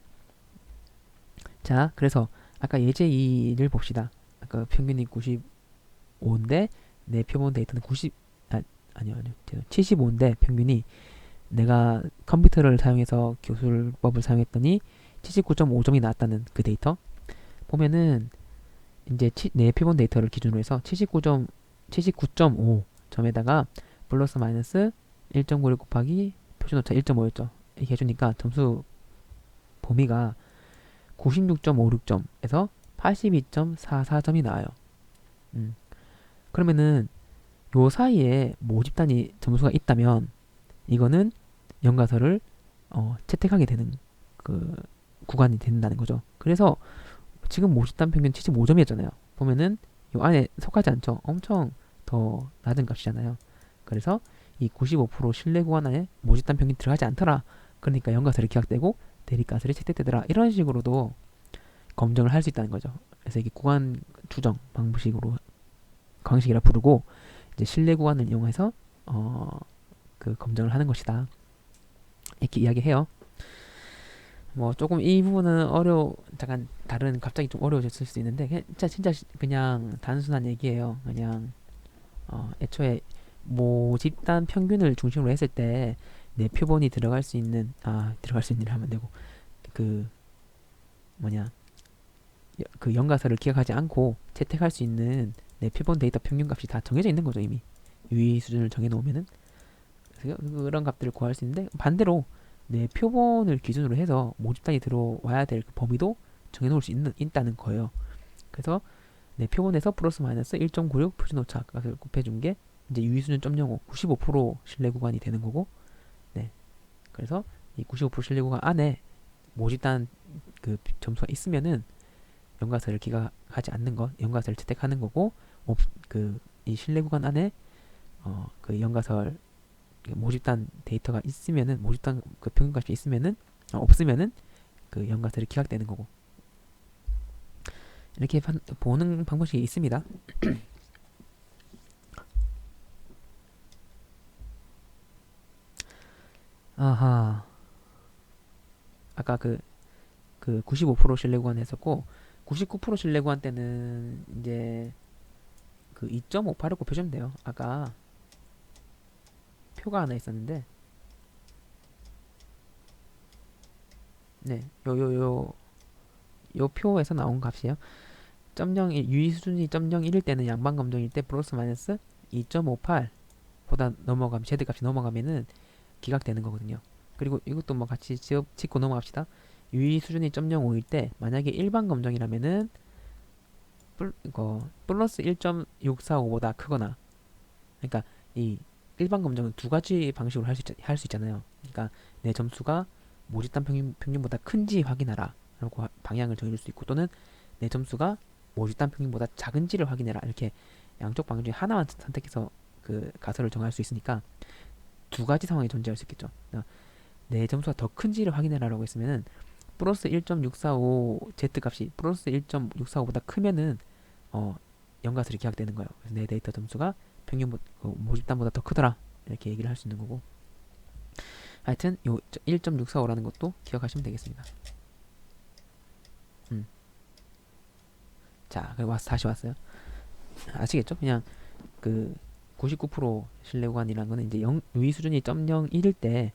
자, 그래서 아까 예제 2를 봅시다. 아까 평균이 95인데 내 표본 데이터는 75인데 평균이 내가 컴퓨터를 사용해서 교술법을 사용했더니 79.5점이 나왔다는 그 데이터 보면은 이제 내 표본 데이터를 기준으로 해서 79.5점에다가 플러스 마이너스 1.96 곱하기 표준오차 1.5였죠. 이렇게 해주니까 점수 범위가 96.56점에서 82.44점이 나와요. 그러면은 요 사이에 모집단이 점수가 있다면 이거는 연가설을 채택하게 되는 구간이 된다는 거죠. 그래서 지금 모집단 평균 75점이었잖아요. 보면은 요 안에 속하지 않죠. 엄청 더 낮은 값이잖아요. 그래서 이 95% 신뢰 구간 안에 모집단 평균 들어가지 않더라. 그러니까 연가설이 기각되고 대리가설이 채택되더라. 이런 식으로도 검증을 할 수 있다는 거죠. 그래서 이게 구간 추정 방식으로 방식이라 부르고 이제 신뢰 구간을 이용해서 그 검증을 하는 것이다. 이렇게 이야기해요. 뭐 조금 이 부분은 잠깐 다른 갑자기 좀 어려워졌을 수 있는데 진짜 그냥 단순한 얘기예요. 그냥 애초에 모집단 평균을 중심으로 했을 때 내 표본이 들어갈 수 있는 일 하면 되고 그 뭐냐 그 연가서를 기억하지 않고 채택할 수 있는 내 표본 데이터 평균값이 다 정해져 있는 거죠. 이미 유의 수준을 정해놓으면은. 그래서 그런 값들을 구할 수 있는데 반대로 내 표본을 기준으로 해서 모집단이 들어와야 될 그 범위도 정해놓을 수 있다는 거예요. 그래서 내 표본에서 플러스 마이너스 1.96 표준 오차 값을 곱해준 게 이제 유의 수준 0.05 95% 신뢰 구간이 되는 거고, 네. 그래서 이 95% 신뢰 구간 안에 모집단 그 점수가 있으면은 연가서를 기각하지 않는 것, 연가서를 채택하는 거고, 이 신뢰 구간 안에 그 연가설 모집단 데이터가 있으면은 모집단 그 평균값이 있으면은 없으면은 그 연가설이 기각되는 거고, 이렇게 보는 방법이 있습니다. 아하, 아까 그 95% 신뢰 구간 했었고 99% 신뢰 구간 때는 이제 그 2.58을 곱해주면 돼요. 아까 표가 하나 있었는데, 네, 요 표에서 나온 값이에요. 0.01 유의 수준이 0.01일 때는 양방 검정일 때 플러스 마이너스 2.58보다 넘어가면 z 값이 넘어가면은 기각되는 거거든요. 그리고 이것도 뭐 같이 짚고 넘어갑시다. 유의 수준이 0.05일 때 만약에 일반 검정이라면은 플러스 1.645보다 크거나, 그러니까 이 일반 검정은 두 가지 방식으로 할 수 있잖아요. 그러니까 내 점수가 모집단 평균보다 큰지 확인하라 라고 방향을 정해줄 수 있고, 또는 내 점수가 모집단 평균보다 작은지를 확인해라, 이렇게 양쪽 방향 중에 하나만 선택해서 그 가설을 정할 수 있으니까 두 가지 상황이 존재할 수 있겠죠. 내 점수가 더 큰지를 확인해라 라고 했으면은 플러스 1.645 z 값이 플러스 1.645보다 크면은 연가설이 기각되는 거예요. 그래서 내 데이터 점수가 모집단보다 더 크더라, 이렇게 얘기를 할 수 있는 거고, 하여튼 요 1.645라는 것도 기억하시면 되겠습니다. 자, 그리고 다시 왔어요. 아시겠죠? 그냥 그 99% 신뢰 구간이라는 거는 이제 유의 수준이 0.01일 때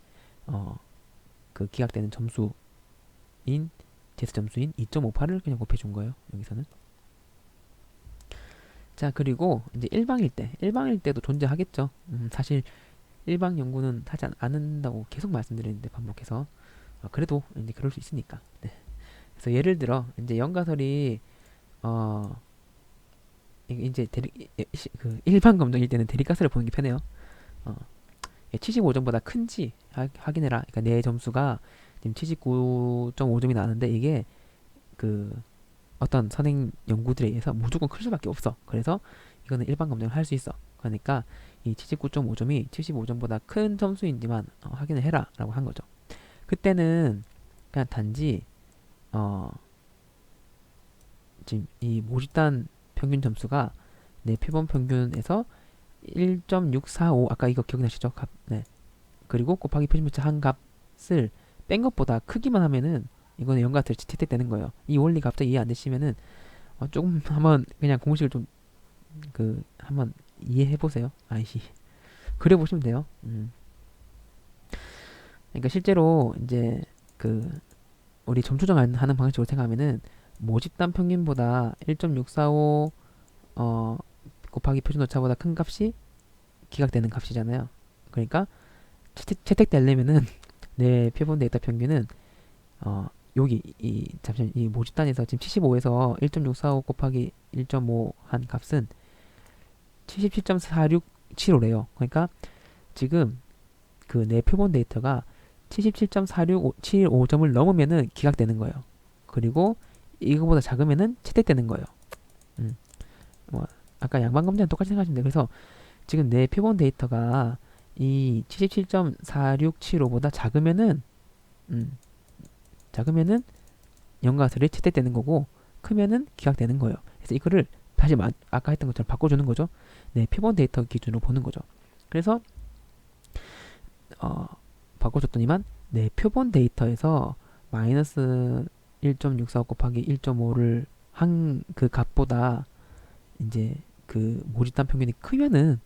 그 기각되는 점수인 제스 점수인 2.58을 그냥 곱해준 거예요. 여기서는. 자, 그리고 이제 일방일 때도 존재하겠죠. 사실 일방 연구는 하지 않는다고 계속 말씀드리는데 반복해서 그래도 이제 그럴 수 있으니까. 네. 그래서 예를 들어 이제 연가설이 이제 그 일반 검정일 때는 대리가스를 보는 게 편해요. 75점보다 큰지 확인해라. 그러니까 내 점수가 지금 79.5점이 나왔는데 이게 그 어떤 선행 연구들에 의해서 무조건 클 수밖에 없어. 그래서 이거는 일반 검증을 할 수 있어. 그러니까 이 79.5점이 75점보다 큰 점수인지만 확인을 해라 라고 한 거죠. 그때는 그냥 단지 지금 이 모집단 평균 점수가 내 표본 평균에서 1.645 아까 이거 기억나시죠? 네. 그리고 곱하기 표준물차 한 값을 뺀 것보다 크기만 하면은 이거는 연가설이 채택되는 거예요. 이 원리 갑자기 이해 안 되시면은 조금 한번 그냥 공식을 좀 한번 이해해 보세요. 아이씨. 그래 보시면 돼요. 그러니까 실제로 이제 우리 점 조정하는 방식으로 생각하면은 모집단 평균보다 1.645 곱하기 표준 오차보다 큰 값이 기각되는 값이잖아요. 그러니까 채택되려면은 내 표본 데이터 평균은 여기 잠시만, 이 모집단에서 지금 75에서 1.645 곱하기 1.5 한 값은 77.4675래요. 그러니까 지금 내 표본 데이터가 77.46775점을 넘으면은 기각되는 거예요. 그리고 이거보다 작으면은 채택되는 거예요. 음, 뭐 아까 양방 검증은 똑같이 생각하시면 돼요. 그래서 지금 내 표본 데이터가 이 77.4675보다 음, 작으면은 연가설이 채택되는 거고 크면은 기각되는 거예요. 그래서 이거를 다시 아까 했던 것처럼 바꿔주는 거죠. 네, 표본 데이터 기준으로 보는 거죠. 그래서 바꿔줬더니만 내 표본 데이터에서 마이너스 1.645 곱하기 1.5를 한 그 값보다 이제 그 모집단 평균이 크면은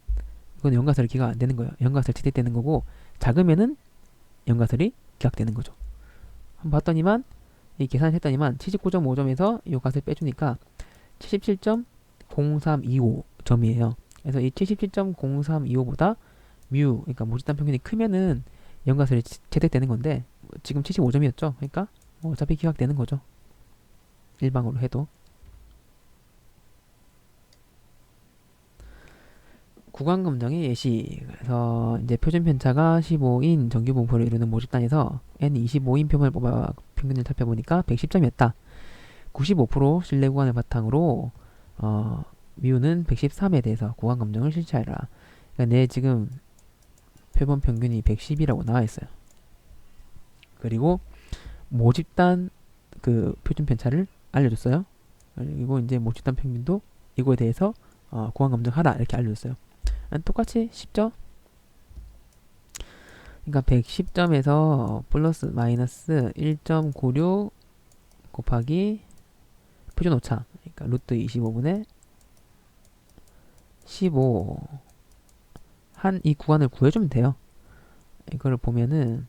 이건 연가설이 기각 안 되는 거예요. 연가설 채택되는 거고 작으면은 연가설이 기각되는 거죠. 한번 봤더니만 이 계산을 했더니만 79.5점에서 이 값을 빼주니까 77.0325점이에요. 그래서 이 77.0325보다 그러니까 모집단 평균이 크면은 연가설이 채택되는 건데 지금 75점이었죠. 그러니까 어차피 기각되는 거죠. 일방으로 해도. 구간 검정의 예시. 그래서 이제 표준 편차가 15인 정규 분포를 이루는 모집단에서 n 25인 표본을 뽑아 평균을 살펴보니까 110점이었다. 95% 신뢰 구간을 바탕으로 뮤는 113에 대해서 구간 검정을 실시하라. 그러니까 내 지금 표본 평균이 110이라고 나와 있어요. 그리고 모집단 그 표준 편차를 알려줬어요. 그리고 이제 모집단 평균도 이거에 대해서 구간 검증하라 이렇게 알려줬어요. 똑같이 쉽죠? 그러니까 110점에서 플러스 마이너스 1.96 곱하기 표준 오차, 그러니까 루트 25분의 15 한 이 구간을 구해주면 돼요. 이거를 보면은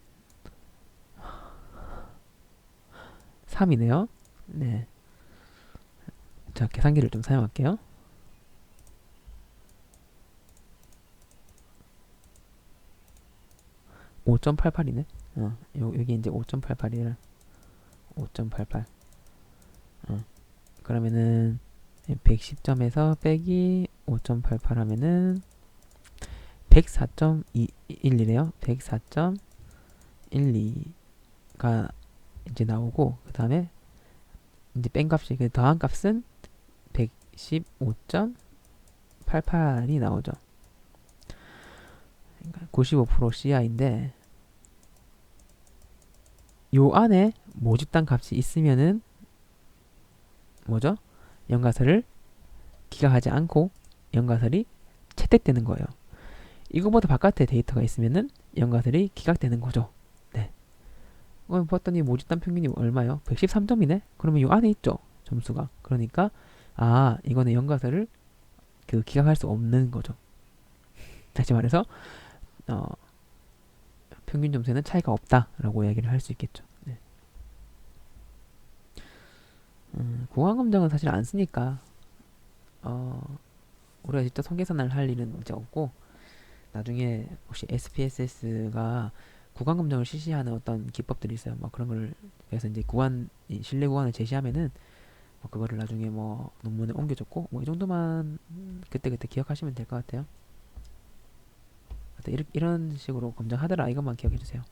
3이네요. 네. 자, 계산기를 좀 사용할게요. 5.88이네. 여기 이제 5.88이라 5.88. 그러면은 110점에서 빼기 5.88 하면은 104.11이래요. 104.12가 이제 나오고 그 다음에 이제 뺀 값이 그 더한 값은 115.88이 나오죠. 그러니까 95% CI인데 요 안에 모집단 값이 있으면은 뭐죠? 연가설을 기각하지 않고 연가설이 채택되는 거예요. 이거보다 바깥에 데이터가 있으면은 연가설이 기각되는 거죠. 네. 봤더니 모집단 평균이 얼마요? 113점이네? 그러면 요 안에 있죠? 점수가. 그러니까 이거는 연가설을 기각할 수 없는 거죠. 다시 말해서 평균 점수에는 차이가 없다라고 이야기를 할 수 있겠죠. 네. 구간 검정은 사실 안 쓰니까 우리가 직접 통계산을 할 일은 이제 없고 나중에 혹시 SPSS가 구간 검정을 실시하는 어떤 기법들이 있어요. 뭐 그런 걸 그래서 이제 신뢰 구간을 제시하면은 뭐 그거를 나중에 뭐 논문에 옮겨줬고 뭐 이 정도만 그때그때 기억하시면 될 것 같아요. 이런 식으로 검증하더라 이것만 기억해 주세요.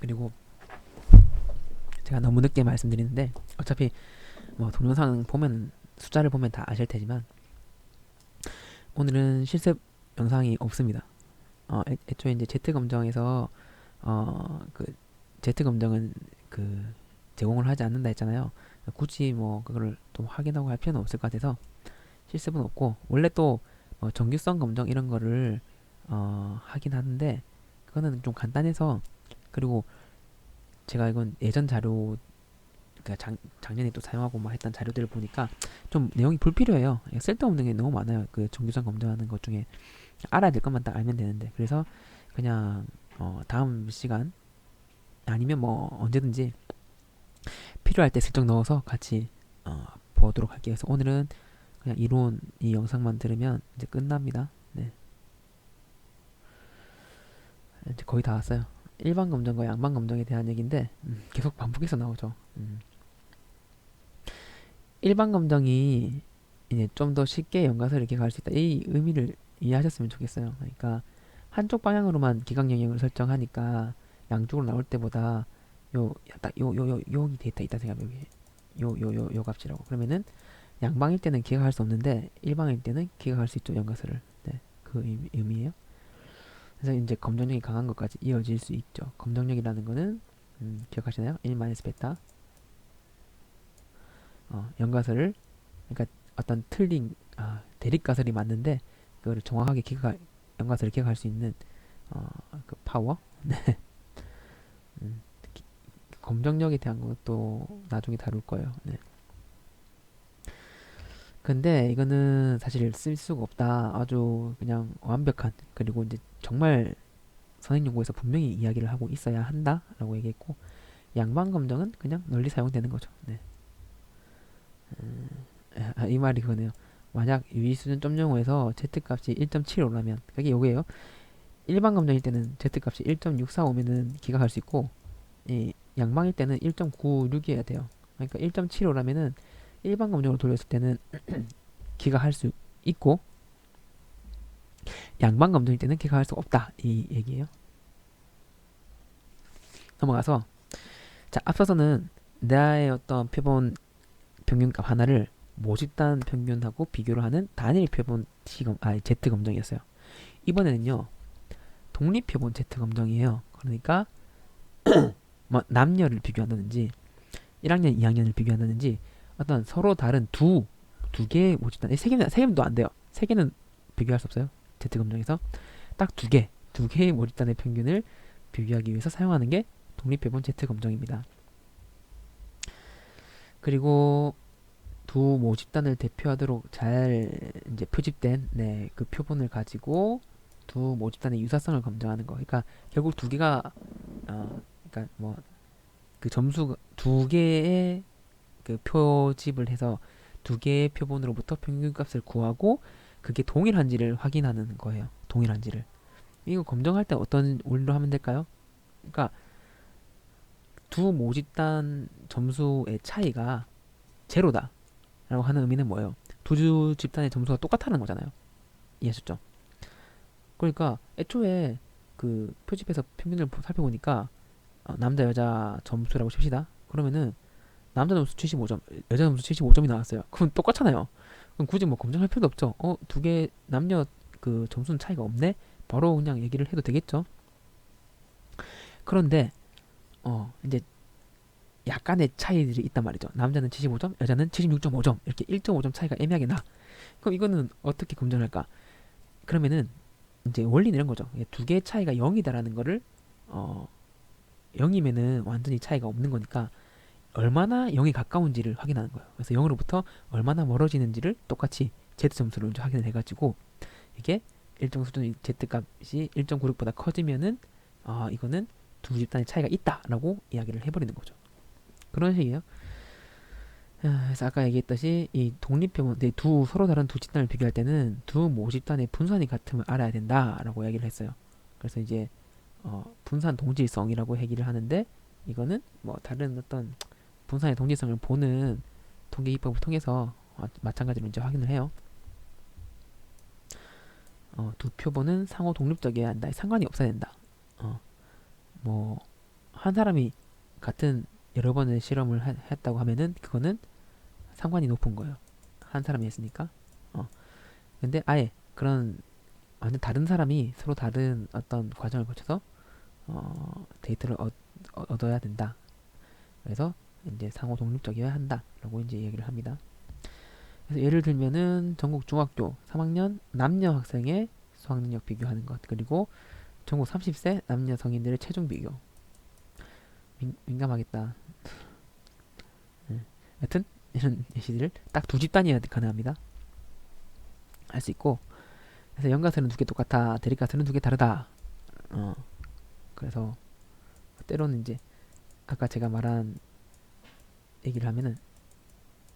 그리고 제가 너무 늦게 말씀드리는데 어차피 뭐 동영상 보면 숫자를 보면 다 아실 테지만 오늘은 실습 영상이 없습니다. 애초에 이제 Z 검정에서 그 Z 검정은 제공을 하지 않는다 했잖아요. 굳이 뭐 그거를 또 확인하고 할 필요는 없을 것 같아서 실습은 없고 원래 또 정규성 검정 이런 거를 하긴 하는데 그거는 좀 간단해서 그리고 제가 이건 예전 자료 그러니까 작년에 또 사용하고 막 했던 자료들을 보니까 좀 내용이 불필요해요. 쓸데없는 게 너무 많아요. 그 정규성 검증하는 것 중에 알아야 될 것만 딱 알면 되는데 그래서 그냥 다음 시간 아니면 뭐 언제든지 필요할 때 슬쩍 넣어서 같이 보도록 할게요. 그래서 오늘은 그냥 이론 이 영상만 들으면 이제 끝납니다. 네. 이제 거의 다 왔어요. 일반 검정과 양반 검정에 대한 얘기인데 계속 반복해서 나오죠. 일반 검정이 이제 좀 더 쉽게 연가설을 기각할 수 있다. 이 의미를 이해하셨으면 좋겠어요. 그러니까 한쪽 방향으로만 기각 영역을 설정하니까 양쪽으로 나올 때보다 요 여기 데이터 있다 생각해. 요 값이라고. 그러면은 양방일 때는 기각할 수 없는데 일방일 때는 기각할 수 있죠. 연가설을. 네, 그 의미예요. 그래서 이제 검정력이 강한 것까지 이어질 수 있죠. 검정력이라는 거는 기억하시나요? 1 베타 연가설을, 그러니까 어떤 틀린 대립가설이 맞는데 그거를 정확하게 연가설을 기억할 수 있는 그 파워. 음, 검정력에 대한 것도 나중에 다룰 거예요. 네. 근데 이거는 사실 쓸 수가 없다. 아주 그냥 완벽한, 그리고 이제 정말 선행연구에서 분명히 이야기를 하고 있어야 한다라고 얘기했고, 양방 검정은 그냥 널리 사용되는 거죠. 네. 이 말이 그거네요. 만약 유의수준 점용호에서 z값이 1.75라면 그게 요게요. 일반 검정일 때는 z값이 1.645면은 기각할 수 있고, 이 양방일 때는 1.96이어야 돼요. 그러니까 1.75라면은 일반 검정으로 돌렸을 때는 기각할 수 있고, 양방 검정일 때는 기각할 수 없다, 이 얘기예요. 넘어가서, 자, 앞서서는 나의 어떤 표본 평균값 하나를 모집단 평균하고 비교를 하는 단일 표본 Z 검정이었어요. 이번에는요, 독립 표본 Z 검정이에요. 그러니까 뭐 남녀를 비교한다든지 1학년, 2학년을 비교한다든지 어떤 서로 다른 두 개의 모집단, 세 개도 안 돼요. 세 개는 비교할 수 없어요. Z 검정에서 딱 두 개의 모집단의 평균을 비교하기 위해서 사용하는 게 독립 표본 Z 검정입니다. 그리고 두 모집단을 대표하도록 잘 이제 표집된 그 표본을 가지고 두 모집단의 유사성을 검증하는 거. 그러니까 결국 두 개가 그러니까 뭐 그 점수 두 개의 그 표집을 해서 두 개의 표본으로부터 평균값을 구하고 그게 동일한지를 확인하는 거예요. 동일한지를. 이거 검증할 때 어떤 원리로 하면 될까요? 그러니까 두 모집단 점수의 차이가 제로다 라고 하는 의미는 뭐예요? 두 집단의 점수가 똑같다는 거잖아요. 이해하셨죠? 그러니까 애초에 그 표집에서 평균을 살펴보니까 남자 여자 점수라고 칩시다. 그러면은 남자 점수 75점, 여자 점수 75점이 나왔어요. 그럼 똑같잖아요. 그럼 굳이 뭐 검증할 필요도 없죠. 두 개 남녀 그 점수는 차이가 없네. 바로 그냥 얘기를 해도 되겠죠. 그런데 이제 약간의 차이들이 있단 말이죠. 남자는 75점, 여자는 76.5점, 이렇게 1.5점 차이가 애매하게 나. 그럼 이거는 어떻게 검증할까? 그러면은 이제 원리는 이런 거죠. 두 개의 차이가 0이다라는 거를 0이면은 완전히 차이가 없는 거니까 얼마나 0이 가까운지를 확인하는 거예요. 그래서 0으로부터 얼마나 멀어지는지를 똑같이 Z 점수를 이제 확인을 해가지고 이게 일정 수준 Z 값이 1.96보다 커지면은 이거는 두 집단의 차이가 있다라고 이야기를 해버리는 거죠. 그런 식이에요. 그래서 아까 얘기했듯이 이 독립표본, 서로 다른 두 집단을 비교할 때는 두 모집단의 분산이 같음을 알아야 된다라고 이야기를 했어요. 그래서 이제 분산 동질성이라고 얘기를 하는데, 이거는 뭐 다른 어떤 분산의 동질성을 보는 통계 기법을 통해서 마찬가지로 이제 확인을 해요. 두 표본은 상호 독립적이어야 한다. 상관이 없어야 된다. 뭐 한 사람이 같은 여러 번의 실험을 했다고 하면은 그거는 상관이 높은 거예요. 한 사람이 했으니까. 근데 아예 그런 완전 다른 사람이 서로 다른 어떤 과정을 거쳐서 데이터를 얻어야 된다. 그래서 이제 상호 독립적이어야 한다라고 이제 얘기를 합니다. 그래서 예를 들면은 전국 중학교 3학년 남녀 학생의 수학 능력 비교하는 것, 그리고 전국 30세 남녀 성인들의 체중 비교. 민감하겠다. 여튼 이런 예시들을 딱 두 집단이어야 가능합니다. 할 수 있고, 그래서 연가설은 두 개 똑같아, 대립가설은 두 개 다르다. 그래서 때로는 이제 아까 제가 말한 얘기를 하면은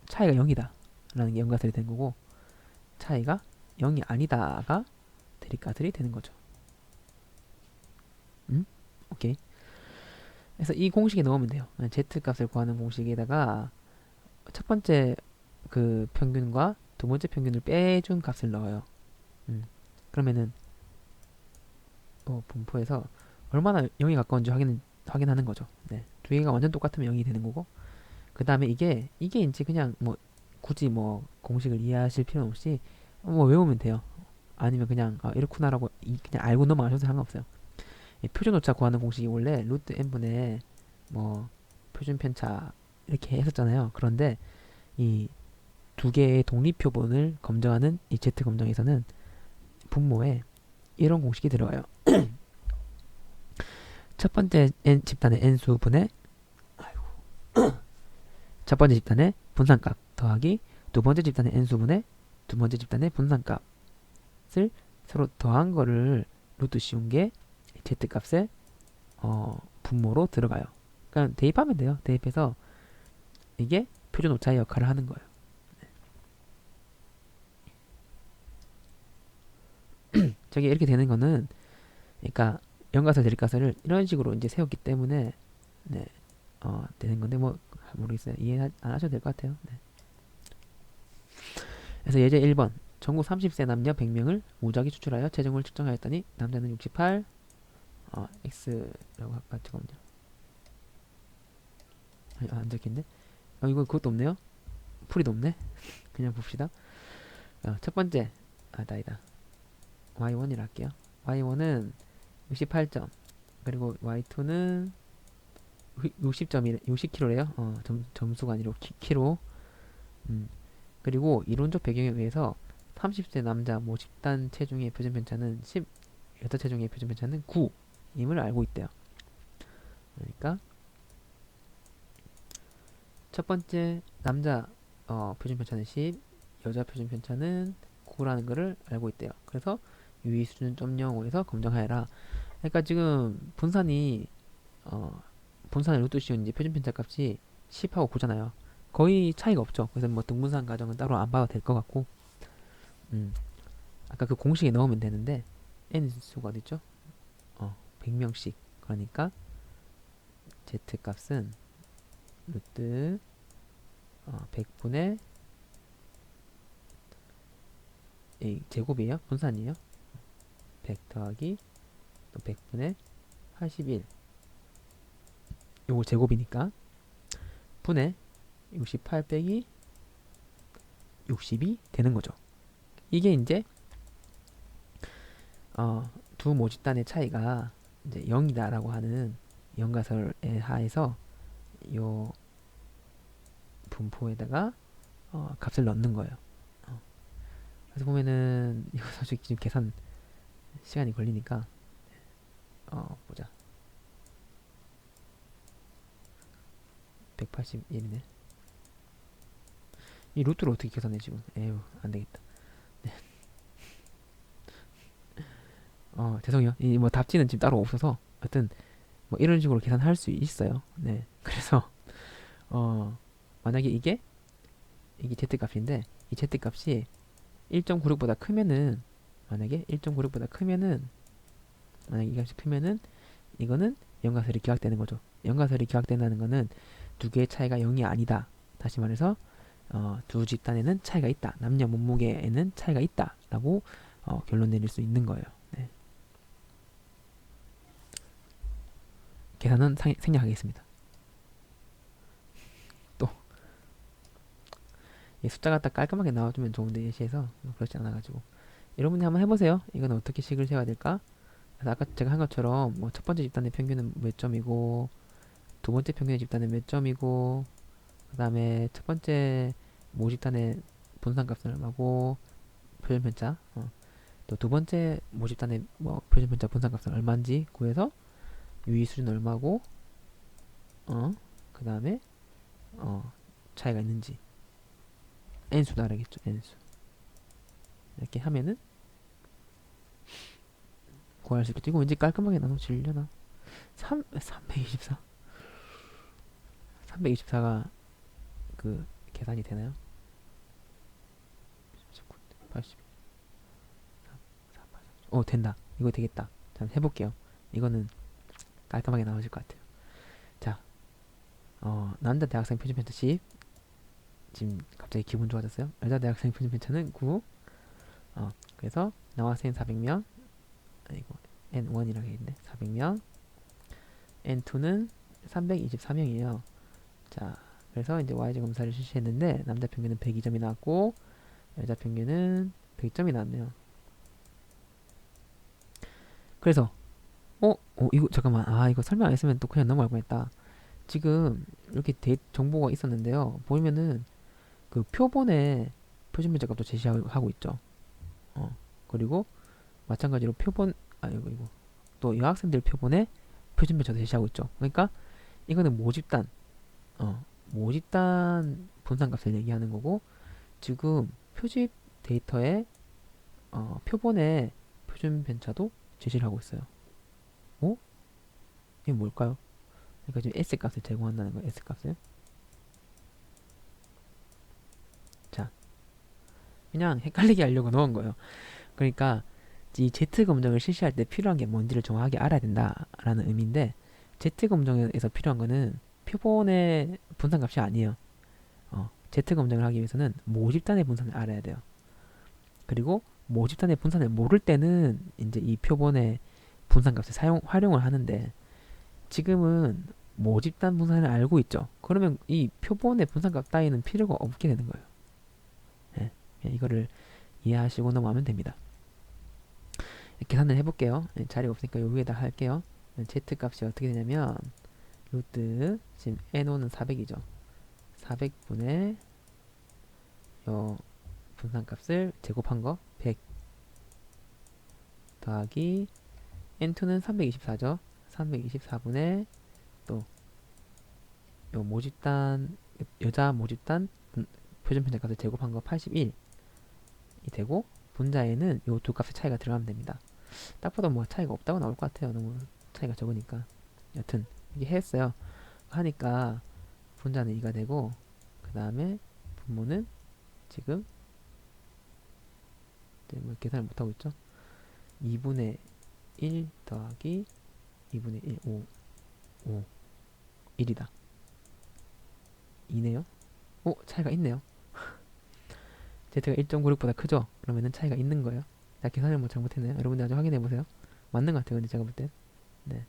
차이가 0이다 라는 게 연가설이 되는 거고, 차이가 0이 아니다가 대립가설이 되는 거죠. 오케이. 그래서 이 공식에 넣으면 돼요. Z값을 구하는 공식에다가 첫 번째 그 평균과 두 번째 평균을 빼준 값을 넣어요. 그러면은 분포에서 얼마나 0이 가까운지 확인하는 거죠. 네. 두 개가 완전 똑같으면 0이 되는 거고, 그 다음에 이게 이제 그냥 뭐 굳이 뭐 공식을 이해하실 필요는 없이 뭐 외우면 돼요. 아니면 그냥 이렇구나라고 그냥 알고 넘어가셔도 상관없어요. 이 표준 오차 구하는 공식이 원래 루트 n분의 뭐 표준 편차 이렇게 했었잖아요. 그런데 이 두 개의 독립표본을 검정하는 이 Z 검정에서는 분모에 이런 공식이 들어가요. 첫 번째 n 집단의 n수 분의 첫 번째 집단의 분산값 더하기 두 번째 집단의 n수 분의 두 번째 집단의 분산값을 서로 더한 거를 루트 씌운 게 z값의 분모로 들어가요. 그러니까 대입하면 돼요. 대입해서 이게 표준 오차의 역할을 하는 거예요. 저게 이렇게 되는 거는 그러니까 연가설 대립가설을 이런 식으로 이제 세웠기 때문에 네, 되는 건데 뭐 모르겠어요. 이해 안 하셔도 될 것 같아요. 네. 그래서 예제 1번 전국 30세 남녀 100명을 무작위 추출하여 체중을 측정하였더니 남자는 68 X라고 할까? 잠깐만요. 안 적혀있네. 이거 그것도 없네요. 풀이도 없네. 그냥 봅시다. 첫 번째 아니다. Y1이라 할게요. Y1은 68점 그리고 Y2는 60점이래. 60kg래요. 점수가 아니라 키로. 그리고 이론적 배경에 의해서 30세 남자 모집단 체중의 표준 편차는 10, 여자 체중의 표준 편차는 9임을 알고 있대요. 그러니까 첫 번째 남자 표준 편차는 10, 여자 표준 편차는 9라는 것을 알고 있대요. 그래서 유의 수준 0.05에서 검정하여라. 그러니까 지금 분산의 루트 씌운 이제 표준 편차 값이 10하고 9잖아요. 거의 차이가 없죠. 그래서 뭐 등분산 과정은 따로 안 봐도 될 것 같고, 아까 그 공식에 넣으면 되는데 n 수가 어딨죠? 100명씩. 그러니까 z 값은 루트 100분의 제곱이에요. 분산이에요. 100 더하기 또 100분의 81. 요거 제곱이니까 분의 68 빼기 60이 되는 거죠. 이게 이제 두 모집단의 차이가 이제 0이다라고 하는 연가설에 하에서 요 분포에다가 값을 넣는 거예요. 그래서 보면은 이거 솔직히 지금 계산 시간이 걸리니까 보자. 181이네. 이 루트를 어떻게 계산해 지금? 에휴 안되겠다. 네. 죄송해요. 이 뭐 답지는 지금 따로 없어서 하여튼 뭐 이런 식으로 계산할 수 있어요. 네. 그래서 만약에 이게 z 값인데 이 z 값이 1.96보다 크면은 만약에 이 값이 크면은 이거는 연가설이 기각되는 거죠. 연가설이 기각된다는 거는 두 개의 차이가 0이 아니다. 다시 말해서 두 집단에는 차이가 있다. 남녀 몸무게에는 차이가 있다. 라고 결론 내릴 수 있는 거예요. 네. 계산은 생략하겠습니다. 또 이 숫자가 딱 깔끔하게 나와주면 좋은데 예시에서 그렇지 않아가지고 여러분이 한번 해보세요. 이건 어떻게 식을 세워야 될까? 그래서 아까 제가 한 것처럼 뭐 첫 번째 집단의 평균은 몇 점이고 두 번째 평균의 집단은 몇 점이고 그 다음에 첫 번째 모집단의 분산값은 얼마고 표준편차 또 두 번째 모집단의 뭐 표준편차 분산값은 얼마인지 구해서 유의수준 얼마고 그 다음에 차이가 있는지 n수도 알아야겠죠. n수 이렇게 하면은 구할 수 있겠죠. 이거 왠지 깔끔하게 나눠지려나? 324 324가 그 계산이 되나요? 80 된다. 이거 되겠다. 자, 해볼게요. 이거는 깔끔하게 나오실 것 같아요. 자, 남자 대학생 표준 편차 10. 지금 갑자기 기분 좋아졌어요. 여자 대학생 표준 편차는 9. 그래서 나와서 N400명, 아이고 N1이라고 했는데 400명, N2는 324명이에요. 자, 그래서 이제 YG 검사를 실시했는데 남자 평균은 102점이 나왔고 여자 평균은 100점이 나왔네요. 그래서 이거 잠깐만, 이거 설명 안 했으면 또 그냥 넘어갈 뻔했다. 지금 이렇게 정보가 있었는데요. 보면은 그 표본에 표준 면적값도 제시하고 있죠. 그리고 마찬가지로 표본, 이거 또 여학생들 표본에 표준 면적도 제시하고 있죠. 그러니까 이거는 모집단 분산값을 얘기하는 거고, 지금 표집 데이터에 표본에 표준 편차도 제시를 하고 있어요. 이게 뭘까요? 그러니까 지금 S값을 제공한다는 거예요. S값을. 자, 그냥 헷갈리게 하려고 넣은 거예요. 그러니까 이 Z 검정을 실시할 때 필요한 게 뭔지를 정확하게 알아야 된다라는 의미인데, Z 검정에서 필요한 거는 표본의 분산값이 아니에요. Z 검정을 하기 위해서는 모집단의 분산을 알아야 돼요. 그리고 모집단의 분산을 모를 때는 이제 이 표본의 분산값을 활용을 하는데, 지금은 모집단 분산을 알고 있죠. 그러면 이 표본의 분산값 따위는 필요가 없게 되는 거예요. 네, 이거를 이해하시고 넘어가면 됩니다. 계산을 해볼게요. 자리가 없으니까 요 위에다 할게요. Z값이 어떻게 되냐면 루트, 지금 N5는 400이죠. 400분의 요 분산값을 제곱한 거 100 더하기 N2는 324죠. 324분의 또 요 모집단, 여자 모집단 표준 편차값을 제곱한 거 81이 되고, 분자에는 요 두 값의 차이가 들어가면 됩니다. 딱 봐도 뭐 차이가 없다고 나올 것 같아요. 너무 차이가 적으니까. 여튼 이게 했어요. 하니까 분자는 2가 되고, 그 다음에 분모는 지금 뭐 계산을 못하고 있죠. 2분의 1 더하기 2분의 1, 5, 1이다. 2네요. 차이가 있네요. Z가 1.96보다 크죠? 그러면은 차이가 있는 거예요. 자, 계산을 뭐 잘못했네요. 여러분들 아주 확인해보세요. 맞는 것 같아요. 근데 제가 볼 땐. 네.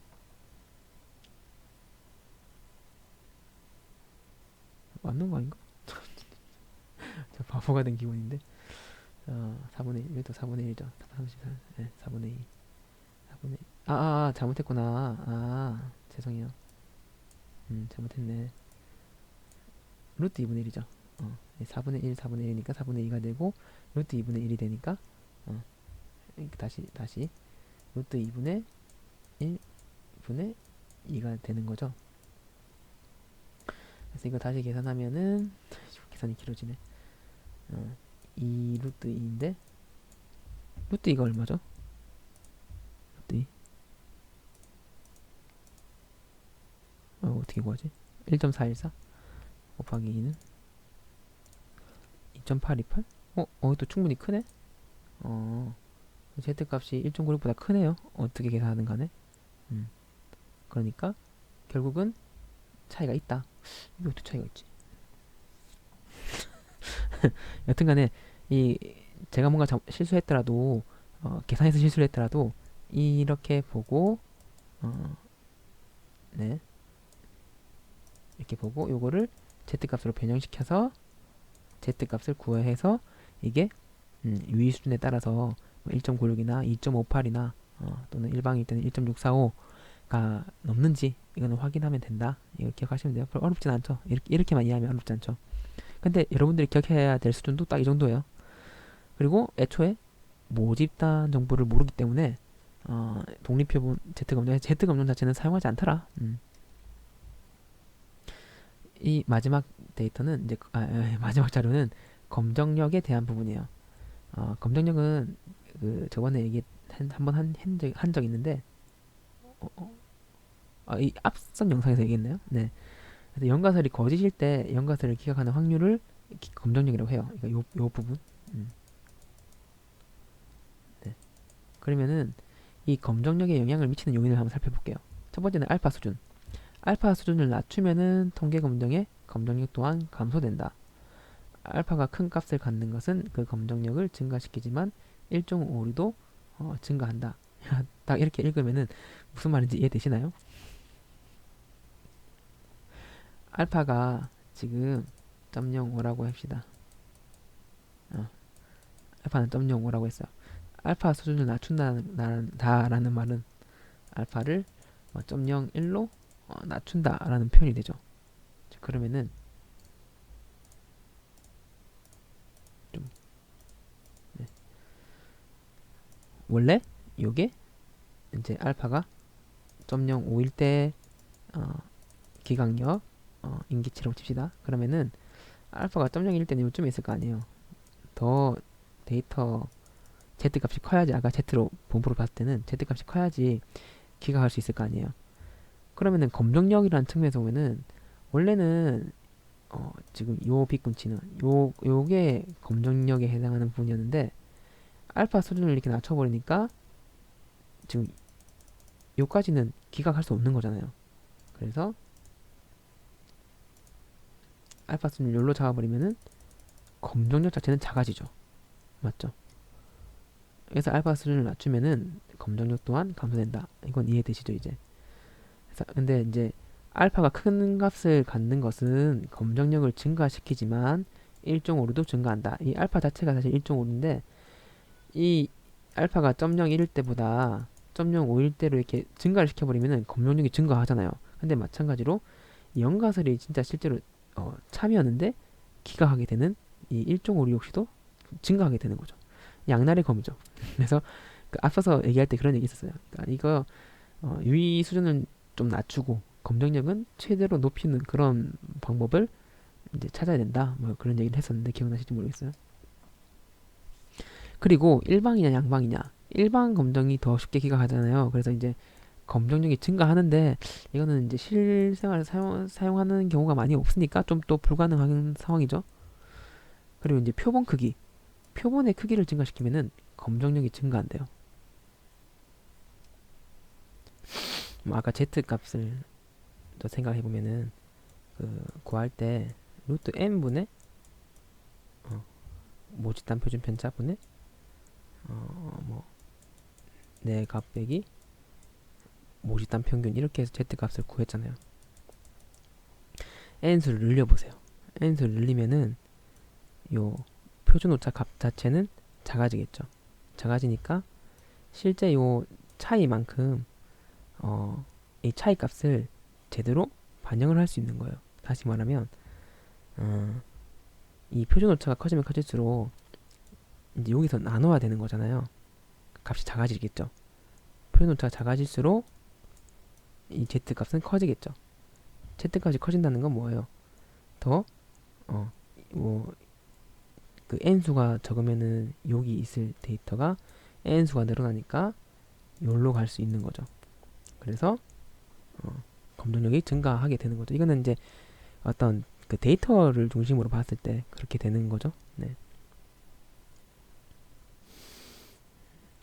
맞는 거 아닌가? 저 바보가 된 기분인데. 4분의 1, 이것도 4분의 1이죠. 34, 네, 4분의 2. 4분의 2. 잘못했구나. 죄송해요. 잘못했네. 루트 2분의 1이죠. 4분의 1, 4분의 1이니까 4분의 2가 되고, 루트 2분의 1이 되니까, 다시, 루트 2분의 1분의 2가 되는 거죠. 그래서 이거 다시 계산하면은, 계산이 길어지네. 2 루트 2인데, 루트 2가 얼마죠? 루트 2. 어떻게 구하지? 1.414 곱하기 2는 2.828? 이것도 충분히 크네? Z값이 1.96보다 크네요. 어떻게 계산하든 간에. 그러니까 결국은 차이가 있다. 이게 어떻게 차이가 있지? 여튼간에 제가 뭔가 실수했더라도, 계산해서 실수를 했더라도 이렇게 보고, 네, 이렇게 보고 요거를 Z값으로 변형시켜서 Z값을 구해서 이게 유의 수준에 따라서 1.96이나 2.58이나 또는 일반일 때는 1.645가 넘는지 이거는 확인하면 된다. 이거 기억하시면 돼요. 별로 어렵진 않죠. 이렇게만 이해하면 어렵지 않죠. 근데 여러분들이 기억해야 될 수준도 딱 이 정도예요. 그리고 애초에 모집단 정보를 모르기 때문에 독립표본 Z검정 자체는 사용하지 않더라. 이 마지막 데이터는 이제 마지막 자료는 검정력에 대한 부분이에요. 검정력은 저번에 한번 한 적 있는데, 이 앞선 영상에서 얘기했나요? 네. 그래서 연가설이 거짓일 때 연가설을 기각하는 확률을 검정력이라고 해요. 그러니까 요 부분. 네. 그러면은 이 검정력에 영향을 미치는 요인을 한번 살펴볼게요. 첫 번째는 알파 수준. 알파 수준을 낮추면은 통계 검정의 검정력 또한 감소된다. 알파가 큰 값을 갖는 것은 그 검정력을 증가시키지만 1.5 오류도 증가한다. 딱 이렇게 읽으면은 무슨 말인지 이해되시나요? 알파가 지금 0.05라고 합시다. 알파는 0.05라고 했어요. 알파 수준을 낮춘다라는 말은 알파를 0.01로 낮춘다라는 표현이 되죠. 그러면은 좀 네. 원래 요게 이제 알파가 0.05일 때 기강력 인기치라고 칩시다. 그러면은 알파가 0.01일 때는 요쯤에 있을 거 아니에요. 더 데이터 Z값이 커야지, 아까 Z로 본부로 봤을 때는 Z값이 커야지 기각할 수 있을 거 아니에요. 그러면은 검정력이라는 측면에서 보면은 원래는 지금 요 빗꿈치는 요게 검정력에 해당하는 부분이었는데 알파 수준을 이렇게 낮춰버리니까 지금 요까지는 기각할 수 없는 거잖아요. 그래서 알파 수준을 요로 잡아버리면은 검정력 자체는 작아지죠. 맞죠? 그래서 알파 수준을 낮추면은 검정력 또한 감소된다. 이건 이해되시죠, 이제? 그래서 근데 이제 알파가 큰 값을 갖는 것은 검정력을 증가시키지만 1.5도 증가한다. 이 알파 자체가 사실 1.5인데 이 알파가 0.01일 때보다 0.05일 때로 이렇게 증가를 시켜버리면은 검정력이 증가하잖아요. 근데 마찬가지로 영가설이 진짜 실제로 참여하는데 기각하게 되는 이 1.5류 역시도 증가하게 되는 거죠. 양날의 검이죠. 그래서 그 앞서서 얘기할 때 그런 얘기 있었어요. 그러니까 이거 유의 수준은 좀 낮추고 검정력은 최대로 높이는 그런 방법을 이제 찾아야 된다. 뭐 그런 얘기를 했었는데 기억나실지 모르겠어요. 그리고 일방이냐 양방이냐. 일방 검정이 더 쉽게 기각하잖아요. 그래서 이제 검정력이 증가하는데 이거는 이제 실생활 사용하는 경우가 많이 없으니까 좀 또 불가능한 상황이죠. 그리고 이제 표본 크기. 표본의 크기를 증가시키면은 검정력이 증가한대요. 뭐 아까 Z 값을 또 생각해 보면은 그 구할 때 루트 n분의 모집단 표준 편차분의 뭐 내 값 빼기 모집단 평균 이렇게 해서 Z 값을 구했잖아요. n수를 늘려보세요. n수를 늘리면은 요 표준 오차 값 자체는 작아지겠죠. 작아지니까 실제 요 차이만큼 이 차이 값을 제대로 반영을 할 수 있는 거예요. 다시 말하면 이 표준 오차가 커지면 커질수록 이제 여기서 나눠야 되는 거잖아요. 값이 작아지겠죠. 표준 오차가 작아질수록 이 Z 값은 커지겠죠. Z 값이 커진다는 건 뭐예요? 더 뭐 그 n수가 적으면은 여기 있을 데이터가 n수가 늘어나니까 여기로 갈 수 있는 거죠. 그래서 검정력이 증가하게 되는 거죠. 이거는 이제 어떤 그 데이터를 중심으로 봤을 때 그렇게 되는 거죠. 네.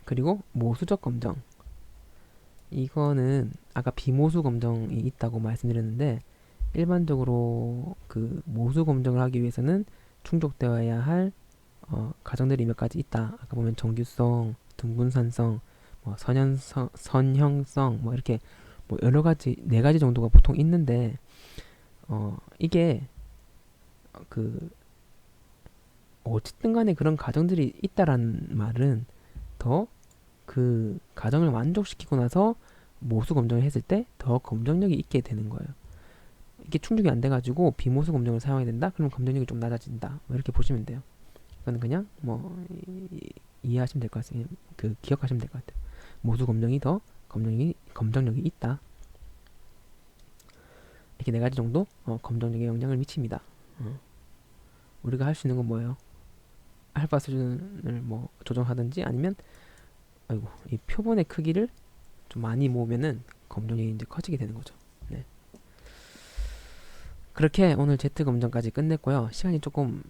그리고 모수적 검정. 이거는 아까 비모수 검정이 있다고 말씀드렸는데 일반적으로 그 모수 검정을 하기 위해서는 충족되어야 할 가정들이 몇 가지 있다. 아까 보면 정규성, 등분산성, 뭐 선형성, 뭐 이렇게 뭐 여러 가지 네 가지 정도가 보통 있는데 이게 그 어쨌든 간에 그런 가정들이 있다라는 말은 더 그 가정을 만족시키고 나서 모수 검정을 했을 때 더 검정력이 있게 되는 거예요. 이게 충족이 안 돼가지고 비모수 검정을 사용해야 된다? 그러면 검정력이 좀 낮아진다. 뭐 이렇게 보시면 돼요. 이거는 그냥 뭐 이해하시면 될 것 같아요. 그 기억하시면 될 것 같아요. 모수 검정이 더 검정력이 있다. 이렇게 네 가지 정도 검정력에 영향을 미칩니다. 우리가 할 수 있는 건 뭐예요? 알파 수준을 뭐 조정하든지 아니면 이 표본의 크기를 좀 많이 모으면은 검정력이 이제 커지게 되는 거죠. 네. 그렇게 오늘 Z 검정까지 끝냈고요. 시간이 조금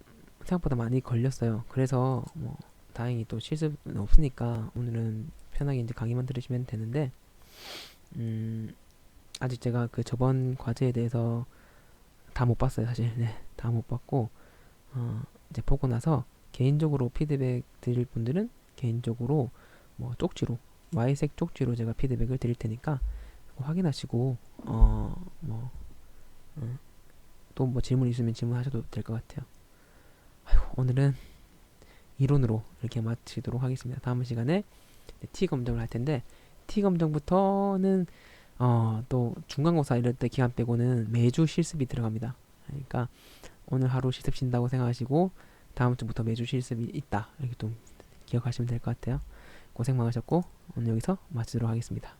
생각보다 많이 걸렸어요. 그래서 뭐 다행히 또 실습은 없으니까 오늘은 편하게 이제 강의만 들으시면 되는데 아직 제가 그 저번 과제에 대해서 다 못 봤어요, 사실. 네, 다 못 봤고 이제 보고 나서 개인적으로 피드백 드릴 분들은 개인적으로 뭐 쪽지로 Y색 쪽지로 제가 피드백을 드릴 테니까 확인하시고 뭐 또 뭐 질문 있으면 질문하셔도 될 것 같아요. 아이고, 오늘은 이론으로 이렇게 마치도록 하겠습니다. 다음 시간에 T 검정을 할 텐데 T 검정부터는 또 중간고사 이럴 때 기간 빼고는 매주 실습이 들어갑니다. 그러니까 오늘 하루 실습 쉰다고 생각하시고 다음 주부터 매주 실습이 있다 이렇게 좀 기억하시면 될 것 같아요. 고생 많으셨고 오늘 여기서 마치도록 하겠습니다.